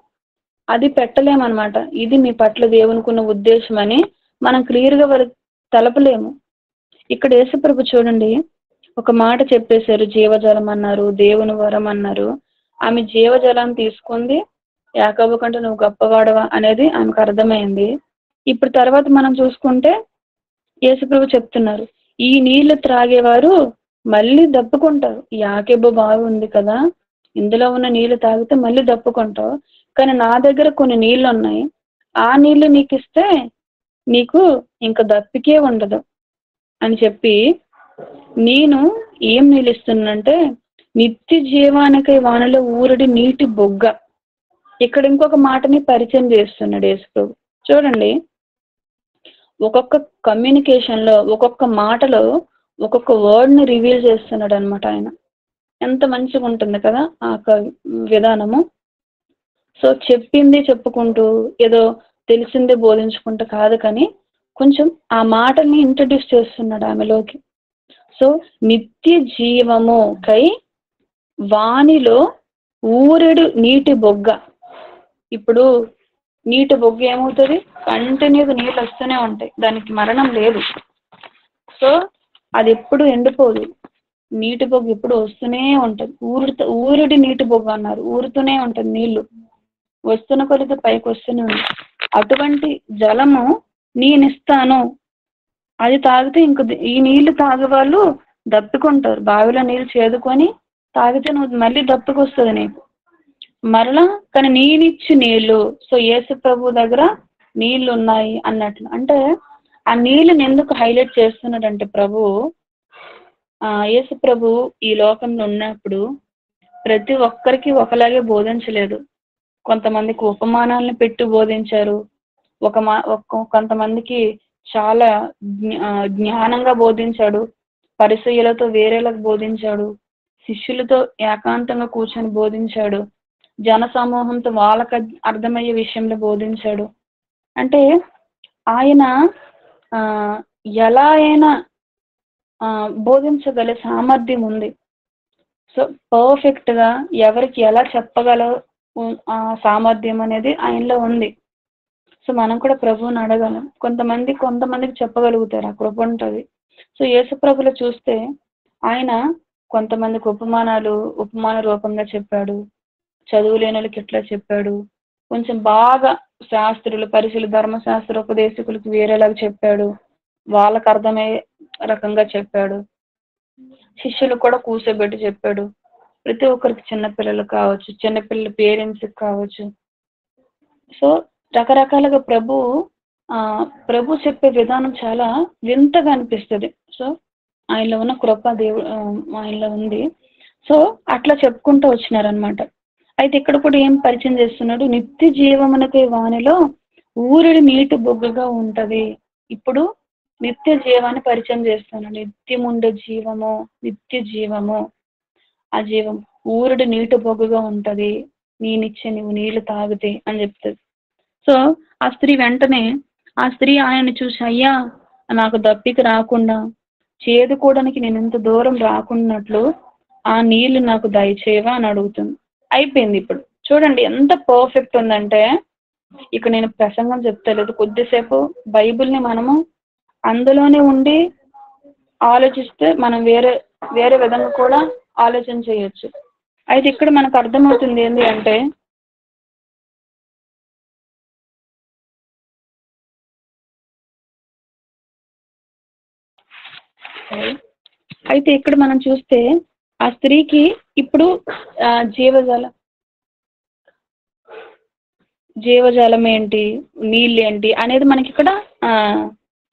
అది పెట్టలేమన్నమాట. ఇది మీ పట్ల దేవునికున్న ఉద్దేశం అని మనం క్లియర్గా వారికి తెలపలేము. ఇక్కడ యేసుప్రభు చూడండి ఒక మాట చెప్పేశారు, జీవజలం అన్నారు, దేవుని వరం అన్నారు. ఆమె జీవజలాన్ని తీసుకుంది, యాకోబు కంటే నువ్వు గొప్పవాడవా అనేది ఆమెకు అర్థమైంది. ఇప్పుడు తర్వాత మనం చూసుకుంటే యేసుప్రభు చెప్తున్నారు, ఈ నీళ్లు త్రాగేవారు మళ్ళీ దప్పుకుంటారు. యాకోబు బావి ఉంది కదా, ఇందులో ఉన్న నీళ్లు తాగితే మళ్ళీ దప్పుకుంటావు, కానీ నా దగ్గర కొన్ని నీళ్లు ఉన్నాయి, ఆ నీళ్లు నీకు ఇస్తే నీకు ఇంకా దప్పికే ఉండదు అని చెప్పి, నేను ఏం నిలుస్తున్నానంటే నిత్య జీవానికి వానలో ఊరడి నీటి బొగ్గ. ఇక్కడ ఇంకొక మాటని పరిచయం చేస్తున్నాడు యేసుప్రభు. చూడండి, ఒక్కొక్క కమ్యూనికేషన్ లో, ఒక్కొక్క మాటలో ఒక్కొక్క వర్డ్ ని రివీల్ చేస్తున్నాడు అనమాట ఆయన. ఎంత మంచిగా ఉంటుంది కదా ఆ విధానము. సో చెప్పింది చెప్పుకుంటూ ఏదో తెలిసిందే బోధించుకుంటూ కాదు, కానీ కొంచెం ఆ మాటల్ని ఇంట్రడ్యూస్ చేస్తున్నాడు ఆమెలోకి. సో నిత్య జీవము కై వానిలో ఊరెడు నీటి బొగ్గ. ఇప్పుడు నీటి బొగ్గ ఏమవుతుంది? కంటిన్యూగా నీళ్ళు వస్తూనే ఉంటాయి, దానికి మరణం లేదు. సో అది ఎప్పుడు ఎండిపోదు, నీటి బొగ్గ ఎప్పుడు వస్తూనే ఉంటుంది. ఊరిడి నీటి బొగ్గ అన్నారు, ఊరుతూనే ఉంటుంది, నీళ్లు వస్తున్న కొద్ది పైకి వస్తూనే ఉంది. అటువంటి జలము నేనిస్తాను, అది తాగితే ఇంక ఈ నీళ్లు తాగే వాళ్ళు దప్పికుంటారు. బావిలో నీళ్ళు చేదుకొని తాగితే నువ్వు మళ్ళీ దప్పికొస్తుంది నీకు మరలా. కానీ నేనిచ్చి నీళ్లు, సో యేసు ప్రభు దగ్గర నీళ్లు ఉన్నాయి అన్నట్లు. అంటే ఆ నీళ్ళని ఎందుకు హైలైట్ చేస్తున్నాడంటే ప్రభు, యేసు ప్రభు ఈ లోకంలో ఉన్నప్పుడు ప్రతి ఒక్కరికి ఒకలాగే బోధించలేదు. కొంతమందికి ఉపమానాలను పెట్టి బోధించారు, కొంతమందికి చాలా జ్ఞానంగా బోధించాడు, పరిసయ్యులతో వేరేలకు బోధించాడు, శిష్యులతో ఏకాంతంగా కూర్చొని బోధించాడు, జన సమూహంతో వాళ్ళకి అర్థమయ్యే విషయంలో బోధించాడు. అంటే ఆయన ఎలా అయినా బోధించగల సామర్థ్యం ఉంది. సో పర్ఫెక్ట్ గా ఎవరికి ఎలా చెప్పగల సామర్థ్యం అనేది ఆయనలో ఉంది. సో మనం కూడా ప్రభువుని అడగలం. కొంతమందికి చెప్పగలుగుతారు, ఆ కృప ఉంటుంది. సో యేసు ప్రభులో చూస్తే ఆయన కొంతమందికి ఉపమాన రూపంగా చెప్పాడు, చదువు లేని వాళ్ళకి ఎట్లా చెప్పాడు, కొంచెం బాగా శాస్త్రులు, పరిశీలు, ధర్మశాస్త్ర ఉపదేశకులకు వేరేలాగా చెప్పాడు, వాళ్ళకు అర్థమయ్యే రకంగా చెప్పాడు. శిష్యులకు కూడా కూర్చోబెట్టి చెప్పాడు. ప్రతి ఒక్కరికి, చిన్నపిల్లలకు కావచ్చు, చిన్నపిల్లల పేరెంట్స్కి కావచ్చు. సో రకరకాలుగా ప్రభు చెప్పే విధానం చాలా వింతగా అనిపిస్తుంది. సో ఆయనలో ఉన్న కృప ఆయనలో ఉంది. సో అట్లా చెప్పుకుంటూ వచ్చినారనమాట. అయితే ఇక్కడ కూడా ఏం పరిచయం చేస్తున్నాడు? నిత్య జీవమునకే వానిలో ఊరిడి నీటి బొగ్గగా ఉంటది. ఇప్పుడు నిత్య జీవాన్ని పరిచయం చేస్తున్నాడు. నిత్యముండే జీవము, నిత్య జీవము, ఆ జీవం ఊరిడి నీటి బొగ్గగా ఉంటది, నేనిచ్చే నువ్వు నీళ్లు తాగితే అని చెప్తుంది. సో ఆ స్త్రీ వెంటనే, ఆ స్త్రీ ఆయన్ని చూసి, అయ్యా నాకు దప్పిక రాకుండా, చేదుకోవడానికి నేను ఇంత దూరం రాకున్నట్లు ఆ నీళ్లు నాకు దయచేవా అని అడుగుతుంది. అయిపోయింది. ఇప్పుడు చూడండి ఎంత పర్ఫెక్ట్ ఉందంటే, ఇక నేను ప్రసంగం చెప్తలేదు, కొద్దిసేపు బైబిల్ని మనము అందులోనే ఉండి ఆలోచిస్తే మనం వేరే విధంగా కూడా ఆలోచన చేయొచ్చు. అయితే ఇక్కడ మనకు అర్థమవుతుంది ఏంటి అంటే, మనం చూస్తే ఆ స్త్రీకి ఇప్పుడు జీవజాలం ఏంటి, నీళ్ళు ఏంటి అనేది మనకి ఇక్కడ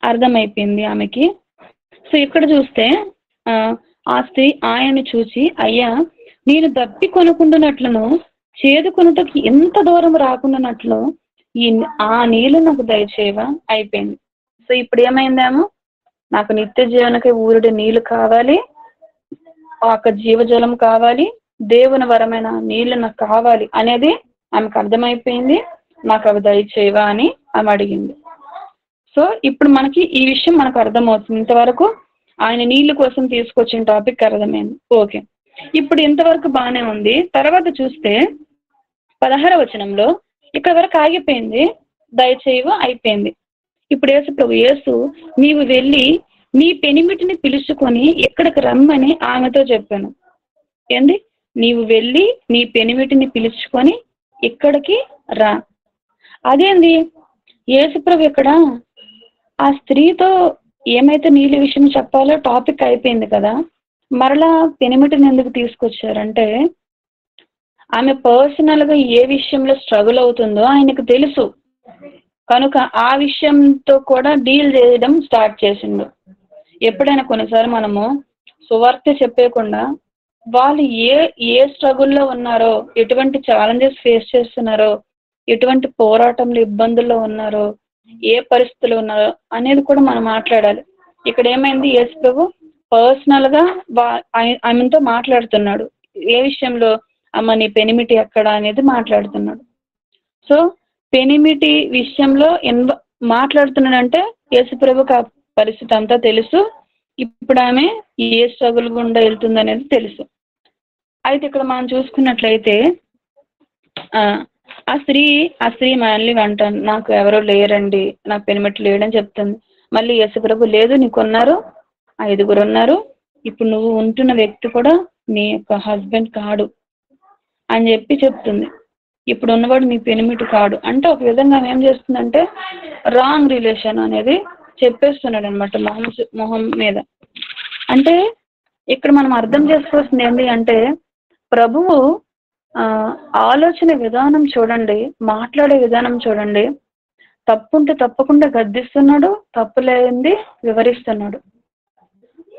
అర్థమైపోయింది ఆమెకి. సో ఇక్కడ చూస్తే ఆ స్త్రీ ఆయన్ని చూసి, అయ్యా నేను దప్పి కొనుక్కుంటున్నట్లను, చేదుకొనుటకి ఎంత దూరం రాకుండానట్లు ఆ నీళ్ళు నాకు దయచేయవా. అయిపోయింది. సో ఇప్పుడు ఏమైందేమో, నాకు నిత్య జీవనకి ఊరిడి నీళ్లు కావాలి, ఒక జీవజలం కావాలి, దేవుని వరమైన నీళ్లు నాకు కావాలి అనేది ఆమెకు అర్థమైపోయింది. నాకు అవి దయచేయవా అని ఆమె అడిగింది. సో ఇప్పుడు మనకి ఈ విషయం మనకు అర్థమవుతుంది. ఇంతవరకు ఆయన నీళ్ల కోసం తీసుకొచ్చిన టాపిక్ అర్థమైంది. ఓకే, ఇప్పుడు ఇంతవరకు బాగానే ఉంది. తర్వాత చూస్తే 16వ వచనంలో ఇక్కడ వరకు ఆగిపోయింది, దయచేయవా అయిపోయింది. ఇప్పుడు యేసు నీవు వెళ్ళి నీ పెనిమిటిని పిలుచుకొని ఇక్కడికి రమ్మని ఆమెతో చెప్పాను. ఏంది? నీవు వెళ్ళి నీ పెనిమిటిని పిలుచుకొని ఇక్కడికి రా. అదేంది? యేసుప్రభు ఇక్కడ ఆ స్త్రీతో ఏమైతే నీళ్ళ విషయం చెప్పాలో టాపిక్ అయిపోయింది కదా, మరలా పెనిమిటిని ఎందుకు తీసుకొచ్చారంటే, ఆమె పర్సనల్ గా ఏ విషయంలో స్ట్రగుల్ అవుతుందో ఆయనకు తెలుసు. కనుక ఆ విషయంతో కూడా డీల్ చేయడం స్టార్ట్ చేసిండు. ఎప్పుడైనా కొన్నిసార్లు మనము సువార్త చెప్పేయకుండా వాళ్ళు ఏ స్ట్రగుల్లో ఉన్నారో, ఎటువంటి ఛాలెంజెస్ ఫేస్ చేస్తున్నారో, ఎటువంటి పోరాటంలో ఇబ్బందుల్లో ఉన్నారో, ఏ పరిస్థితులు ఉన్నారో అనేది కూడా మనం మాట్లాడాలి. ఇక్కడ ఏమైంది, యేసు ప్రభు పర్సనల్ గా ఆమెతో మాట్లాడుతున్నాడు. ఏ విషయంలో, అమ్మ నీ పెనిమిటి ఎక్కడ అనేది మాట్లాడుతున్నాడు. సో పెనిమిటి విషయంలో మాట్లాడుతున్నాడంటే యేసు ప్రభుకి ఆ పరిస్థితి అంతా తెలుసు. ఇప్పుడు ఆమె ఏ స్ట్రగుల్ గుండా వెళ్తుంది అనేది తెలుసు. అయితే ఇక్కడ మనం చూసుకున్నట్లయితే ఆ స్త్రీ మళ్ళీ అంటాను, నాకు ఎవరో లేరండి, నాకు పెనిమిటి లేడని చెప్తుంది. మళ్ళీ యేసు ప్రభు, లేదు నీకున్నారు, 5 ఉన్నారు, ఇప్పుడు నువ్వు ఉంటున్న వ్యక్తి కూడా నీ యొక్క హస్బెండ్ కాడు అని చెప్తుంది. ఇప్పుడు ఉన్నవాడు నీ పెనిమిటి కాడు అంటే ఒక విధంగా ఏం చేస్తుందంటే రాంగ్ రిలేషన్ అనేది చెప్పేస్తున్నాడు అనమాట మొహం మీద. అంటే ఇక్కడ మనం అర్థం చేసుకోవాల్సింది ఏంటి అంటే, ప్రభువు ఆలోచన విధానం చూడండి, మాట్లాడే విధానం చూడండి. తప్పుంటే తప్పకుండా గద్దిస్తున్నాడు, తప్పు లేనిది వివరిస్తున్నాడు,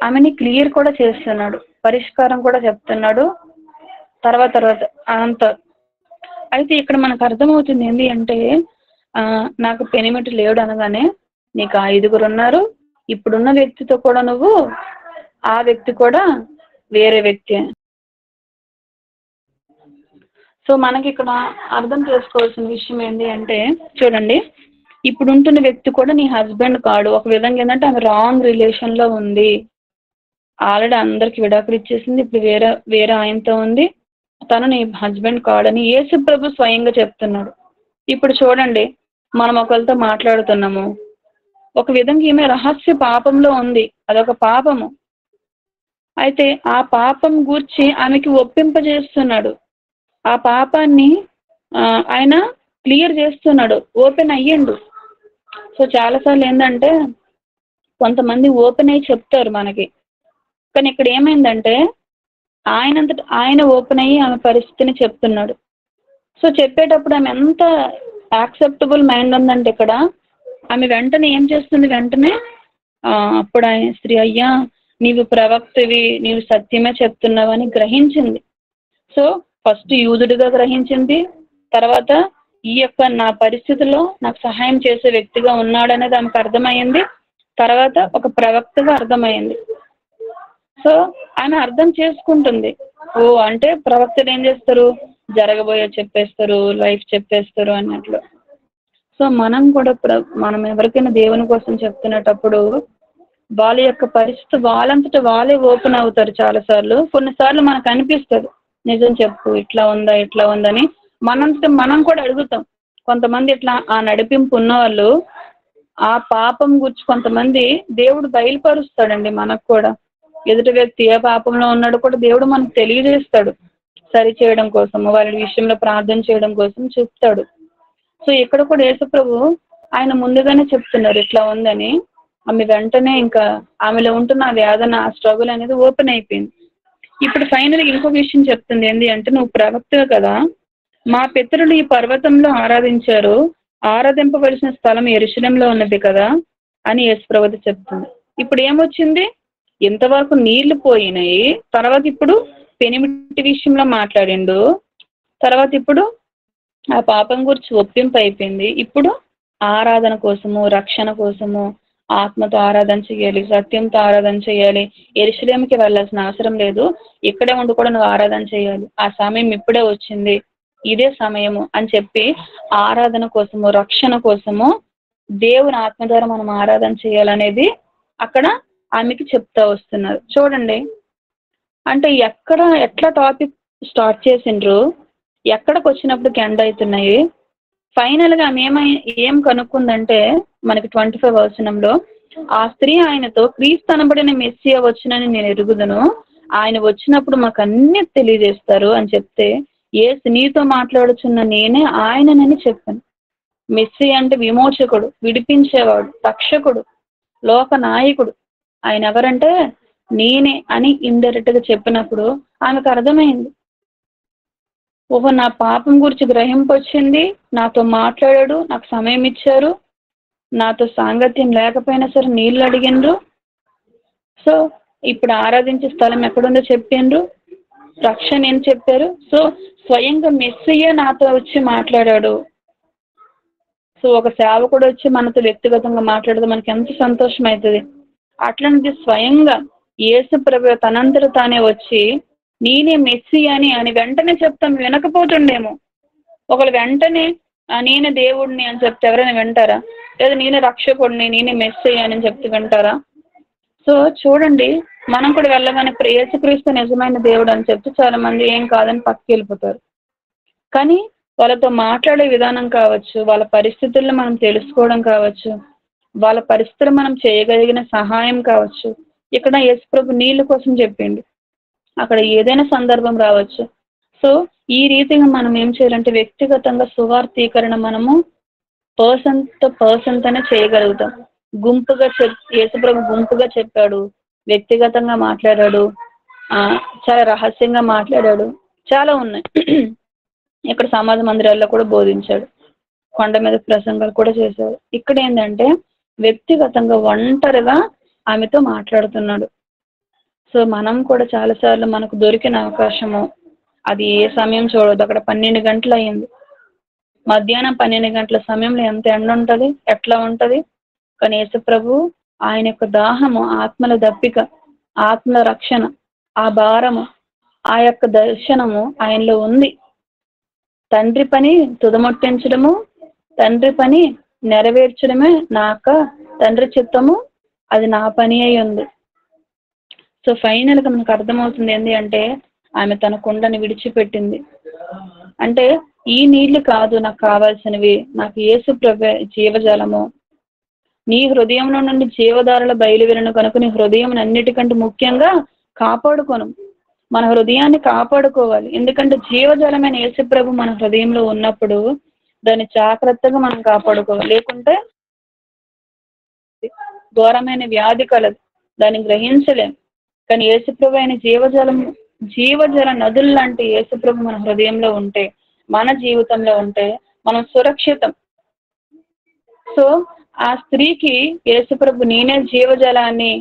ఆమెని క్లియర్ కూడా చేస్తున్నాడు, పరిష్కారం కూడా చెప్తున్నాడు తర్వాత అంత. అయితే ఇక్కడ మనకు అర్థమవుతుంది ఏంటి అంటే, నాకు పెనిమిటి లేడు అనగానే నీకు 5 ఉన్నారు, ఇప్పుడున్న వ్యక్తితో కూడా నువ్వు ఆ వ్యక్తి కూడా వేరే వ్యక్తి. సో మనకి ఇక్కడ అర్థం చేసుకోవాల్సిన విషయం ఏంటి అంటే, చూడండి, ఇప్పుడు ఉంటున్న వ్యక్తి కూడా నీ హస్బెండ్ కాడు. ఒక విధంగా ఏంటంటే ఆమె రాంగ్ రిలేషన్ లో ఉంది, ఆల్రెడీ అందరికి విడాకులు ఇచ్చేసింది, ఇప్పుడు వేరే ఆయనతో ఉంది, తను నీ హస్బెండ్ కాడని యేసు ప్రభు స్వయంగా చెప్తున్నాడు. ఇప్పుడు చూడండి, మనం ఒకరితో మాట్లాడుతున్నాము, ఒక విధంగా ఈమె రహస్య పాపంలో ఉంది, అదొక పాపము. అయితే ఆ పాపం గూర్చి ఆమెకి ఒప్పింపజేస్తున్నాడు, ఆ పాపాన్ని ఆయన క్లియర్ చేస్తున్నాడు, ఓపెన్ అయ్యిండు. సో చాలాసార్లు ఏంటంటే కొంతమంది ఓపెన్ అయ్యి చెప్తారు మనకి, కానీ ఇక్కడ ఏమైందంటే ఆయనంతట ఆయన ఓపెన్ అయ్యి ఆమె పరిస్థితిని చెప్తున్నాడు. సో చెప్పేటప్పుడు ఆమె ఎంత యాక్సెప్టబుల్ మైండ్ ఉందంటే ఇక్కడ ఆమె వెంటనే ఏం చేస్తుంది, వెంటనే అప్పుడు ఆయన స్త్రీ, అయ్యా నీవు ప్రవక్తవి, నీవు సత్యమే చెప్తున్నావు అని గ్రహించింది. సో ఫస్ట్ యూదుడిగా గ్రహించింది, తర్వాత ఈ యొక్క నా పరిస్థితిలో నాకు సహాయం చేసే వ్యక్తిగా ఉన్నాడనేది ఆమెకు అర్థమైంది, తర్వాత ఒక ప్రవక్తగా అర్థమైంది. సో ఆమె అర్థం చేసుకుంటుంది, ఓ అంటే ప్రవక్తలు ఏం చేస్తారు, జరగబోయే చెప్పేస్తారు, లైఫ్ చెప్పేస్తారు అన్నట్లు. సో మనం కూడా మనం ఎవరికైనా దేవుని కోసం చెప్తున్నప్పుడు వాళ్ళ యొక్క పరిస్థితి వాళ్ళంతటా వాళ్ళే ఓపెన్ అవుతారు. చాలాసార్లు కొన్నిసార్లు మనకు అనిపిస్తుంది, నిజం చెప్పు, ఇట్లా ఉందని మనం కూడా అడుగుతాం. కొంతమంది ఇట్లా ఆ నడిపింపు ఉన్న వాళ్ళు ఆ పాపం గురించి కొంతమంది దేవుడు బయలుపరుస్తాడండి. మనకు కూడా ఎదుటి వ్యక్తి ఏ పాపంలో ఉన్నాడో కూడా దేవుడు మనకు తెలియజేస్తాడు, సరి చేయడం కోసము, వాళ్ళ విషయంలో ప్రార్థన చేయడం కోసం చెప్తాడు. సో ఇక్కడ కూడా యేసు ప్రభు ఆయన ముందుగానే చెప్తున్నారు ఇట్లా ఉందని. ఆమె వెంటనే ఇంకా ఆమెలో ఉంటున్న వేదన, ఆ స్ట్రగుల్ అనేది ఓపెన్ అయిపోయింది. ఇప్పుడు ఫైనల్గా ఇంకో విషయం చెప్తుంది ఏంటి అంటే, నువ్వు ప్రవక్తగా కదా, మా పితరులు ఈ పర్వతంలో ఆరాధించారు, ఆరాధింపవలసిన స్థలం యెరూషలేములో ఉన్నది కదా అని యేసు ప్రభు చెప్తుంది. ఇప్పుడు ఏమొచ్చింది, ఇంతవరకు నీళ్లు పోయినాయి, తర్వాత ఇప్పుడు పెనిమిటి విషయంలో మాట్లాడిండు, తర్వాత ఇప్పుడు ఆ పాపం గురించి ఒప్పింపు అయిపోయింది, ఇప్పుడు ఆరాధన కోసము, రక్షణ కోసము, ఆత్మతో ఆరాధన చేయాలి, సత్యంతో ఆరాధన చేయాలి, యెరూషలేముకి వెళ్ళాల్సిన అవసరం లేదు, ఇక్కడే ఉండి కూడా నువ్వు ఆరాధన చేయాలి, ఆ సమయం ఇప్పుడే వచ్చింది, ఇదే సమయము అని చెప్పి ఆరాధన కోసము, రక్షణ కోసము, దేవుని ఆత్మ ద్వారా మనం ఆరాధన చేయాలనేది అక్కడ ఆమెకి చెప్తా వస్తున్నారు. చూడండి, అంటే ఎట్లా టాపిక్ స్టార్ట్ చేసిండ్రు, ఎక్కడికి వచ్చినప్పటికి ఎండ్ అవుతున్నాయి. ఫైనల్ గా ఆమె ఏం కనుక్కుందంటే, మనకి 25వ వచనంలో, ఆ స్త్రీ ఆయనతో, క్రీస్తు అనబడిన మెస్సియా వచ్చునని నేను ఎరుగుదును, ఆయన వచ్చినప్పుడు మాకు అన్ని తెలియజేస్తారు అని చెప్తే, యేసు నీతో మాట్లాడుచున్న నేనే ఆయననని చెప్పాను. మెస్సియా అంటే విమోచకుడు, విడిపించేవాడు, రక్షకుడు, లోక నాయకుడు, ఆయన ఎవరంటే నేనే అని ఇండైరెక్ట్ గా చెప్పినప్పుడు ఆమెకు అర్థమైంది. ఓహో, నా పాపం గురించి గ్రహింపు వచ్చింది, నాతో మాట్లాడాడు, నాకు సమయం ఇచ్చారు, నాతో సాంగత్యం లేకపోయినా సరే నీళ్ళు అడిగిండ్రు. సో ఇప్పుడు ఆరాధించే స్థలం ఎక్కడుందో చెప్పిండ్రు, రక్షణ ఏం చెప్పారు. సో స్వయంగా మెస్సీయే నాతో వచ్చి మాట్లాడాడు. సో ఒక సేవకుడు వచ్చి మనతో వ్యక్తిగతంగా మాట్లాడితే మనకి ఎంత సంతోషం అవుతుంది. అట్లాంటిది స్వయంగా యేసు ప్రభు తనంతట తానే వచ్చి నేనే మెస్సీ అని వెంటనే చెప్తాం, వినకపోతుండేమో. ఒకళ్ళు వెంటనే నేనే దేవుడిని అని చెప్తే ఎవరైనా వింటారా? లేదా నేనే రక్షకుడిని, నేనే మెస్సీ అని చెప్తే వింటారా? సో చూడండి, మనం కూడా వెళ్ళగానే యేసుక్రీస్తు నిజమైన దేవుడు అని చెప్తే చాలా మంది ఏం కాదని పక్కకి వెళ్ళిపోతారు. కానీ వాళ్ళతో మాట్లాడే విధానం కావచ్చు, వాళ్ళ పరిస్థితుల్లో మనం తెలుసుకోవడం కావచ్చు, వాళ్ళ పరిస్థితులు మనం చేయగలిగిన సహాయం కావచ్చు. ఇక్కడ యేసుప్రభు నీళ్ళ కోసం చెప్పిండు, అక్కడ ఏదైనా సందర్భం రావచ్చు. సో ఈ రీతిగా మనం ఏం చేయాలంటే వ్యక్తిగతంగా సువార్థీకరణ మనము పర్సన్ తోనే చేయగలుగుతాం. గుంపుగా యేసుప్రభు గుంపుగా చెప్పాడు, వ్యక్తిగతంగా మాట్లాడాడు, చాలా రహస్యంగా మాట్లాడాడు, చాలా ఉన్నాయి. ఇక్కడ సమాజ మందిరాల్లో కూడా బోధించాడు, కొండ మీద ప్రసంగాలు కూడా చేశాడు. ఇక్కడ ఏంటంటే వ్యక్తిగతంగా ఒంటరిగా ఆమెతో మాట్లాడుతున్నాడు. సో మనం కూడా చాలాసార్లు మనకు దొరికిన అవకాశము, అది ఏ సమయం చూడదు. అక్కడ 12 గంటలు అయ్యింది, మధ్యాహ్నం 12 గంటల సమయంలో ఎంత ఎండ ఉంటుంది, ఎట్లా ఉంటుంది. కానీ యేసుప్రభు ఆయన యొక్క దాహము, ఆత్మల దప్పిక, ఆత్మల రక్షణ, ఆ భారము, ఆ యొక్క దర్శనము ఆయనలో ఉంది. తండ్రి పని తుదముట్టించడము, తండ్రి పని నెరవేర్చడమే తండ్రి చిత్తము, అది నా పని అయి ఉంది. సో ఫైనల్ గా మనకు అర్థమవుతుంది ఏంటి అంటే ఆమె తన కుండని విడిచిపెట్టింది. అంటే ఈ నీళ్లు కాదు నాకు కావాల్సినవి, నాకు యేసు ప్రభు జీవజలము, నీ హృదయంలో నుండి జీవధారల బయలువెరును కనుక నీ హృదయం అన్నిటికంటే ముఖ్యంగా కాపాడుకోను. మన హృదయాన్ని కాపాడుకోవాలి, ఎందుకంటే జీవజలమైన యేసు ప్రభు మన హృదయంలో ఉన్నప్పుడు దాన్ని జాగ్రత్తగా మనం కాపాడుకోవాలి. లేకుంటే ఘోరమైన వ్యాధి కలదు, దాన్ని గ్రహించలేం. కానీ యేసుప్రభు అయిన జీవజల నదులు లాంటి యేసుప్రభు మన హృదయంలో ఉంటే, మన జీవితంలో ఉంటే మనం సురక్షితం. సో ఆ స్త్రీకి యేసుప్రభు నేనే జీవజలాన్ని,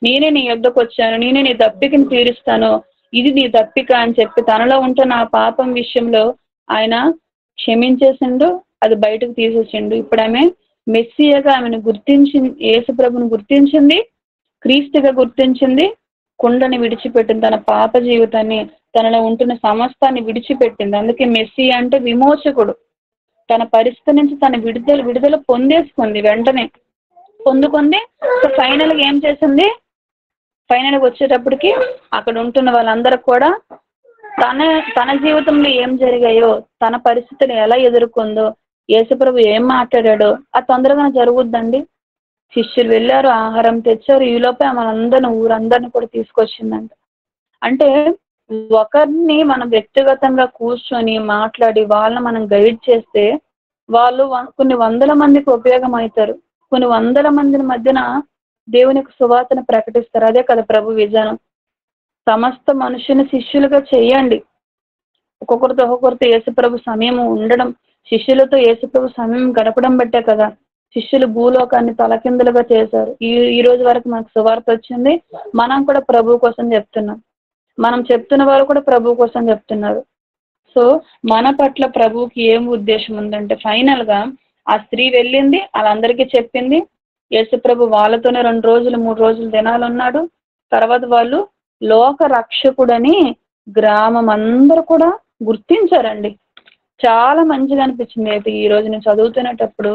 నేనే నీ యొద్దకు వచ్చాను, నేనే నీ దప్పికని తీరుస్తాను, ఇది నీ దప్పిక అని చెప్పి తనలో ఉంటున్న ఆ పాపం విషయంలో ఆయన క్షమించేసిండు, అది బయటకు తీసేసిండు. ఇప్పుడు ఆమె మెస్సియగా ఆమెను గుర్తించింది, యేసుప్రభుని గుర్తించింది, క్రీస్తుగా గుర్తించింది, కుండని విడిచిపెట్టింది, తన పాప జీవితాన్ని, తనలో ఉంటున్న సమస్తాన్ని విడిచిపెట్టింది. అందుకే మెస్సియా అంటే విమోచకుడు. తన పరిస్థితి నుంచి తన విడుదల పొందేసుకుంది, వెంటనే పొందుకుంది. సో ఫైనల్ గా ఏం చేసింది, ఫైనల్ గా వచ్చేటప్పటికి అక్కడ ఉంటున్న వాళ్ళందరూ కూడా తన జీవితంలో ఏం జరిగాయో, తన పరిస్థితిని ఎలా ఎదుర్కొందో, యేసుప్రభు ఏం మాట్లాడాడో అది తొందరగా జరుగుద్దండి. శిష్యులు వెళ్ళారు, ఆహారం తెచ్చారు, ఈలోపే మనందరిని, ఊరందరిని కూడా తీసుకొచ్చిందంట. అంటే ఒకరిని మనం వ్యక్తిగతంగా కూర్చొని మాట్లాడి వాళ్ళని మనం గైడ్ చేస్తే వాళ్ళు కొన్ని వందల మందికి ఉపయోగం అవుతారు, కొన్ని వందల మంది మధ్యన దేవుని యొక్క సువార్తను ప్రకటిస్తారు. అదే కదా ప్రభు విధానం. సమస్త మనుషుని శిష్యులుగా చేయండి. ఒక్కొక్కరితో యేసుప్రభు సమయం ఉండడం, శిష్యులతో యేసుప్రభు సమయం గడపడం బట్టే కదా శిష్యులు భూలోకాన్ని తలకిందులుగా చేశారు. ఈ రోజు వరకు మనకు సువార్త వచ్చింది, మనం కూడా ప్రభు కోసం చెప్తున్నాం, మనం చెప్తున్న వారు కూడా ప్రభు కోసం చెప్తున్నారు. సో మన పట్ల ప్రభువుకి ఏం ఉద్దేశం ఉందంటే, ఫైనల్ గా ఆ స్త్రీ వెళ్ళింది, వాళ్ళందరికీ చెప్పింది, యేసుప్రభు వాళ్ళతోనే 2 రోజులు 3 రోజులు దినాలు ఉన్నాడు. తర్వాత వాళ్ళు లోక రక్షకుడని గ్రామం అందరూ కూడా గుర్తించారండి. చాలా మంచిగా అనిపించింది. అయితే ఈ రోజు నేను చదువుతున్నప్పుడు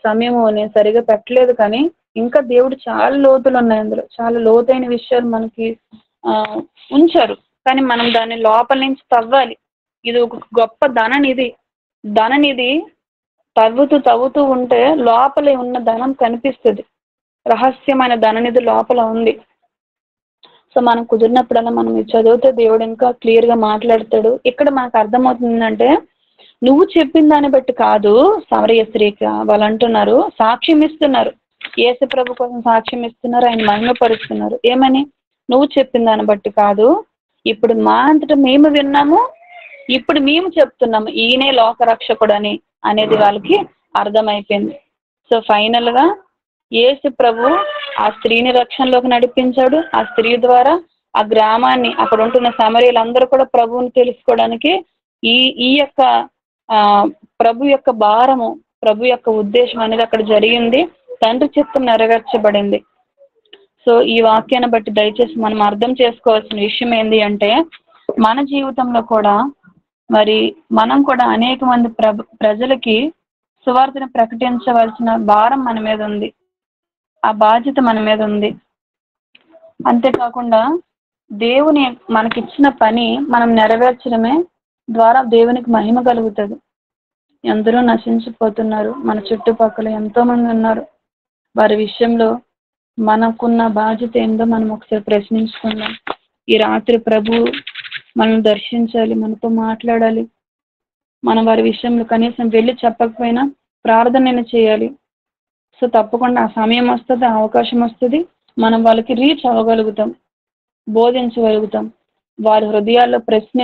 సమయము నేను సరిగా పెట్టలేదు, కానీ ఇంకా దేవుడు చాలా లోతులు ఉన్నాయి అందులో, చాలా లోతైన విషయాలు మనకి ఉంచారు. కానీ మనం దాన్ని లోపల నుంచి తవ్వాలి. ఇది ఒక గొప్ప ధననిధి తవ్వుతూ ఉంటే లోపలే ఉన్న ధనం కనిపిస్తుంది. రహస్యమైన ధననిధి లోపల ఉంది. సో మనం కుదిరినప్పుడల్లా మనం ఇది చదివితే దేవుడు ఇంకా క్లియర్ గా మాట్లాడతాడు. ఇక్కడ మనకు అర్థమవుతుందంటే, నువ్వు చెప్పిన దాన్ని బట్టి కాదు, సమరయ స్త్రీకి వాళ్ళు అంటున్నారు, సాక్ష్యం ఇస్తున్నారు, యేసు ప్రభు కోసం సాక్ష్యం ఇస్తున్నారు, ఆయన మహిమపరుస్తున్నారు. ఏమని? నువ్వు చెప్పిన దాన్ని బట్టి కాదు, ఇప్పుడు మా అంతటా మేము విన్నాము, ఇప్పుడు మేము చెప్తున్నాము ఈయనే లోకరక్షకుడని అనేది వాళ్ళకి అర్థమైపోయింది. సో ఫైనల్ గా యేసు ప్రభు ఆ స్త్రీని రక్షణలోకి నడిపించాడు. ఆ స్త్రీ ద్వారా ఆ గ్రామాన్ని, అక్కడ ఉంటున్న సమరీయులందరూ కూడా ప్రభువుని తెలుసుకోవడానికి ఈ యొక్క ప్రభు యొక్క భారము, ప్రభు యొక్క ఉద్దేశం అనేది అక్కడ జరిగింది. తండ్రి చిత్తం నెరవేర్చబడింది. సో ఈ వాక్యాన్ని బట్టి దయచేసి మనం అర్థం చేసుకోవాల్సిన విషయం ఏంటి అంటే, మన జీవితంలో కూడా మరి మనం కూడా అనేక మంది ప్రజలకి సువార్తను ప్రకటించవలసిన భారం మన మీద ఉంది, ఆ బాధ్యత మన మీద ఉంది. అంతేకాకుండా దేవుని మనకిచ్చిన పని మనం నెరవేర్చడమే ద్వారా దేవునికి మహిమ కలుగుతుంది. ఎందరో నశించిపోతున్నారు, మన చుట్టుపక్కల ఎంతో మంది ఉన్నారు. వారి విషయంలో మనకున్న బాధ్యత ఏందో మనం ఒకసారి ప్రశ్నించుకుందాం. ఈ రాత్రి ప్రభు మనం దర్శించాలి, మనతో మాట్లాడాలి. మనం వారి విషయంలో కనీసం వెళ్ళి చెప్పకపోయినా ప్రార్థన చేయాలి. సో తప్పకుండా ఆ సమయం వస్తుంది, అవకాశం వస్తుంది, మనం వాళ్ళకి రీచ్ అవ్వగలుగుతాం, బోధించగలుగుతాం. వాళ్ళ హృదయాల్లో ప్రశ్న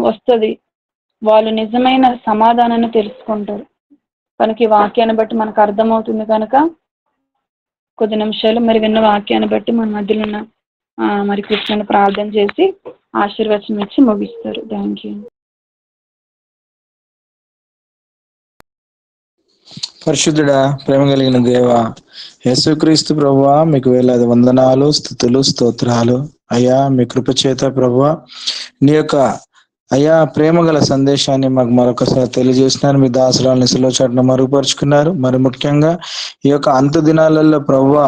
వస్తుంది, వాళ్ళు నిజమైన సమాధానాన్ని తెలుసుకుంటారు. కనుక ఈ వాక్యాన్ని బట్టి మనకు అర్థమవుతుంది. కనుక కొద్ది నిమిషాలు మరి విన్న వాక్యాన్ని బట్టి మన మధ్యలో ఉన్న మరి కృష్ణను ప్రార్థన చేసి ఆశీర్వచనం ఇచ్చి ముగిస్తారు. Thank you. పరిశుద్ధుడా, ప్రేమ కలిగిన దేవ యేసుక్రీస్తు ప్రభువా, మీకు వేలాది వందనాలు, స్తుతులు, స్తోత్రాలు. అయ్యా మీ కృప చేత ప్రభువా నీ యొక్క అయ్యా ప్రేమ గల సందేశాన్ని మాకు మరొకసారి తెలియజేసినారు. మీ దాసరాలని సులోచన మరుగుపరుచుకున్నారు. మరి ముఖ్యంగా ఈ యొక్క అంత దినాలలో ప్రభువా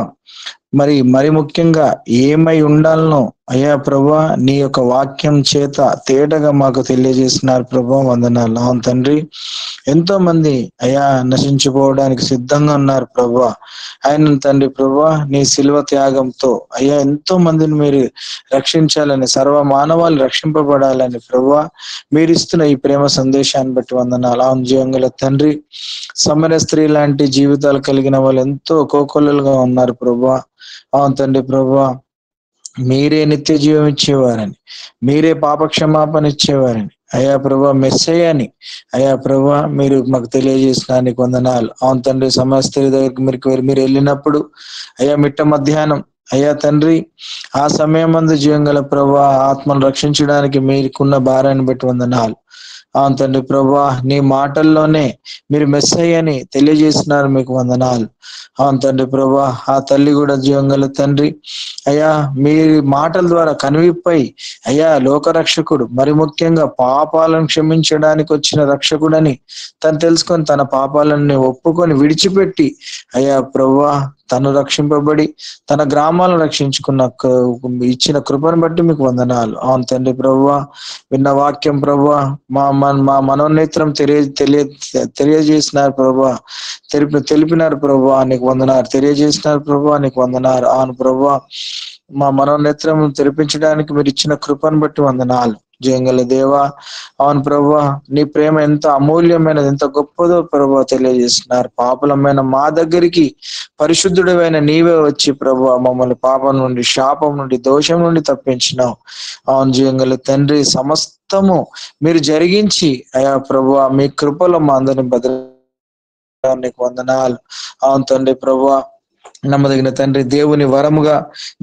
మరి ముఖ్యంగా ఏమై ఉండాలనో అయ్యా ప్రభువా నీ యొక్క వాక్యం చేత తేటగా మాకు తెలియజేస్తున్నారు ప్రభువా, వందనాలు. అవును తండ్రి, ఎంతో మంది అయ్యా నశించిపోవడానికి సిద్ధంగా ఉన్నారు ప్రభువా. ఆయన తండ్రి ప్రభువా నీ శిలువ త్యాగంతో అయ్యా ఎంతో మందిని మీరు రక్షించాలని, సర్వ మానవాళి రక్షింపబడాలని ప్రభువా మీరు ఇస్తున్న ఈ ప్రేమ సందేశాన్ని బట్టి వందనాలు. అవును జీవంగల తండ్రి, సమర స్త్రీ లాంటి జీవితాలు కలిగిన వాళ్ళు ఎంతో కోకొల్లలుగా ఉన్నారు ప్రభువా. అవును తండ్రి ప్రభువా, మీరే నిత్య జీవం ఇచ్చేవారని, మీరే పాప క్షమాపణ ఇచ్చేవారని అయ్యా ప్రభా మెస్సయ్య అని అయ్యా ప్రభా మీరు మాకు తెలియజేసినానికి వందనాలు. అవును తండ్రి, సమస్త దగ్గరికి మీరు వెళ్ళినప్పుడు అయ్యా మిట్ట మధ్యాహ్నం అయ్యా తండ్రి ఆ సమయం మందు జీవం గల ప్రభా ఆత్మను రక్షించడానికి మీకున్న భారాన్ని బట్టి వందనాలు. అవును తండ్రి ప్రభా నీ మాటల్లోనే మీరు మెస్సయ్య అని తెలియజేసినారు, మీకు వందనాలు. అవును తండ్రి ప్రభా ఆ తల్లి కూడా జీవం గల తండ్రి అయ్యా మీ మాటల ద్వారా కనువిప్పై అయ్యా లోకరక్షకుడు, మరి ముఖ్యంగా పాపాలను క్షమించడానికి వచ్చిన రక్షకుడని తను తెలుసుకొని తన పాపాలన్నీ ఒప్పుకొని విడిచిపెట్టి అయ్యా ప్రభువా తను రక్షింపబడి తన గ్రామాలను రక్షించుకున్న ఇచ్చిన కృపను బట్టి మీకు వందనాలు. అవును తండ్రి ప్రభువా విన్న వాక్యం ప్రభువా మా మనోనేత్రం తెలియజేసినారు ప్రభువా, తెలిపినారు ప్రభువా నీకు వందనారు, తెలియజేసినారు ప్రభువా నీకు వందనారు. అవును ప్రభువా మా మనోనేత్రం తెరిపించడానికి మీరు ఇచ్చిన కృపను బట్టి వందనాలు. జయంగల దేవా అవును ప్రభువా నీ ప్రేమ ఎంత అమూల్యమైనది, ఎంత గొప్పదో ప్రభువా తెలియజేస్తున్నారు. పాపలమైన మా దగ్గరికి పరిశుద్ధుడైన నీవే వచ్చి ప్రభువా మమ్మల్ని పాపం నుండి, శాపం నుండి, దోషం నుండి తప్పించినావు. అవును జయంగల తండ్రి, సమస్తము మీరు జరిగించి అయా ప్రభువా మీ కృపలో మా అందరిని భద్రానికి వందనాలు. అవును తండ్రి ప్రభువా నమ్మదగిన తండ్రి, దేవుని వరముగా,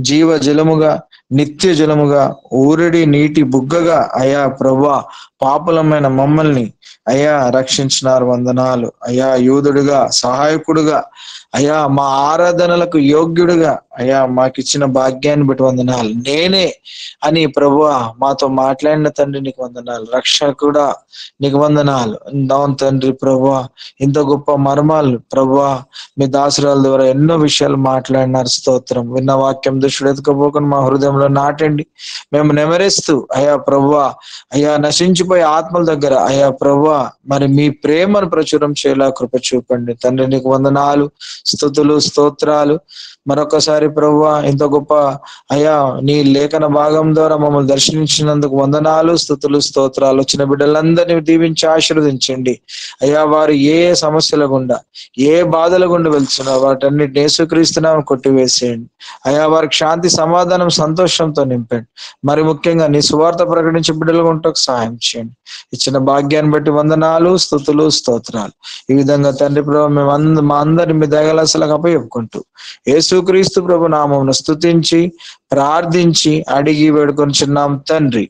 జీవ జలముగా, నిత్య జలముగా, ఊరడి నీటి బుగ్గగా అయా ప్రభువా పాపులమైన మమ్మల్ని అయ్యా రక్షించినారు, వందనాలు. అయ్యా యూదుడుగా, సహాయకుడుగా అయ్యా మా ఆరాధనలకు యోగ్యుడుగా అయ్యా మాకిచ్చిన భాగ్యాన్ని బట్టి వందనాలు. నేనే అని ప్రభువా మాతో మాట్లాడిన తండ్రి నీకు వందనాలు. రక్షకుడా నీకు వందనాలు. అవును తండ్రి ప్రభువా ఇంత గొప్ప మర్మాలు ప్రభువా మీ దాసురాల ద్వారా ఎన్నో విషయాలు మాట్లాడినారు. స్తోత్రం. విన్న వాక్యం దృష్టి ఎత్తుకపోకుండా మా హృదయంలో నాటండి. మేము నెమరేస్తూ అయ్యా ప్రభువా అయ్యా నశించిపోయే ఆత్మల దగ్గర అయ్యా ప్రభువా మరి మీ ప్రేమను ప్రచురం చేయాలా కృప చూపండి తండ్రి. నీకు వందనాలు, స్తుతులు, స్తోత్రాలు. మరొకసారి ప్రభువా ఇంత గొప్ప అయ్యా నీ లేఖన భాగం ద్వారా మమ్మల్ని దర్శించినందుకు వందనాలు, స్తుతులు, స్తోత్రాలు. వచ్చిన బిడ్డలందరినీ దీవించి ఆశీర్వదించండి అయ్యా. వారు ఏ సమస్యల గుండా, ఏ బాధల గుండా వెళ్తున్నారు వాటన్నిటిని యేసుక్రీస్తునామమున కొట్టివేసేయండి అయ్యా. వారికి శాంతి, సమాధానం, సంతోషంతో నింపండి. మరి ముఖ్యంగా నీ సువార్త ప్రకటించే బిడ్డలుగా ఉంటకు సహాయం చేయండి. ఇచ్చిన భాగ్యాన్ని బట్టి వందనాలు, స్తుతులు, స్తోత్రాలు. ఈ విధంగా తండ్రి ప్రభు మేము మా అందరిని మీ దయగలసలకు అప్పచెప్పుకుంటూ యేసుక్రీస్తు ప్రభు నామమున స్తుతించి ప్రార్థించి అడిగి వేడుకొనిచున్నాం తండ్రి,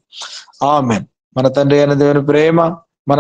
ఆమెన్. మన తండ్రి అయిన దేవుని ప్రేమ, మన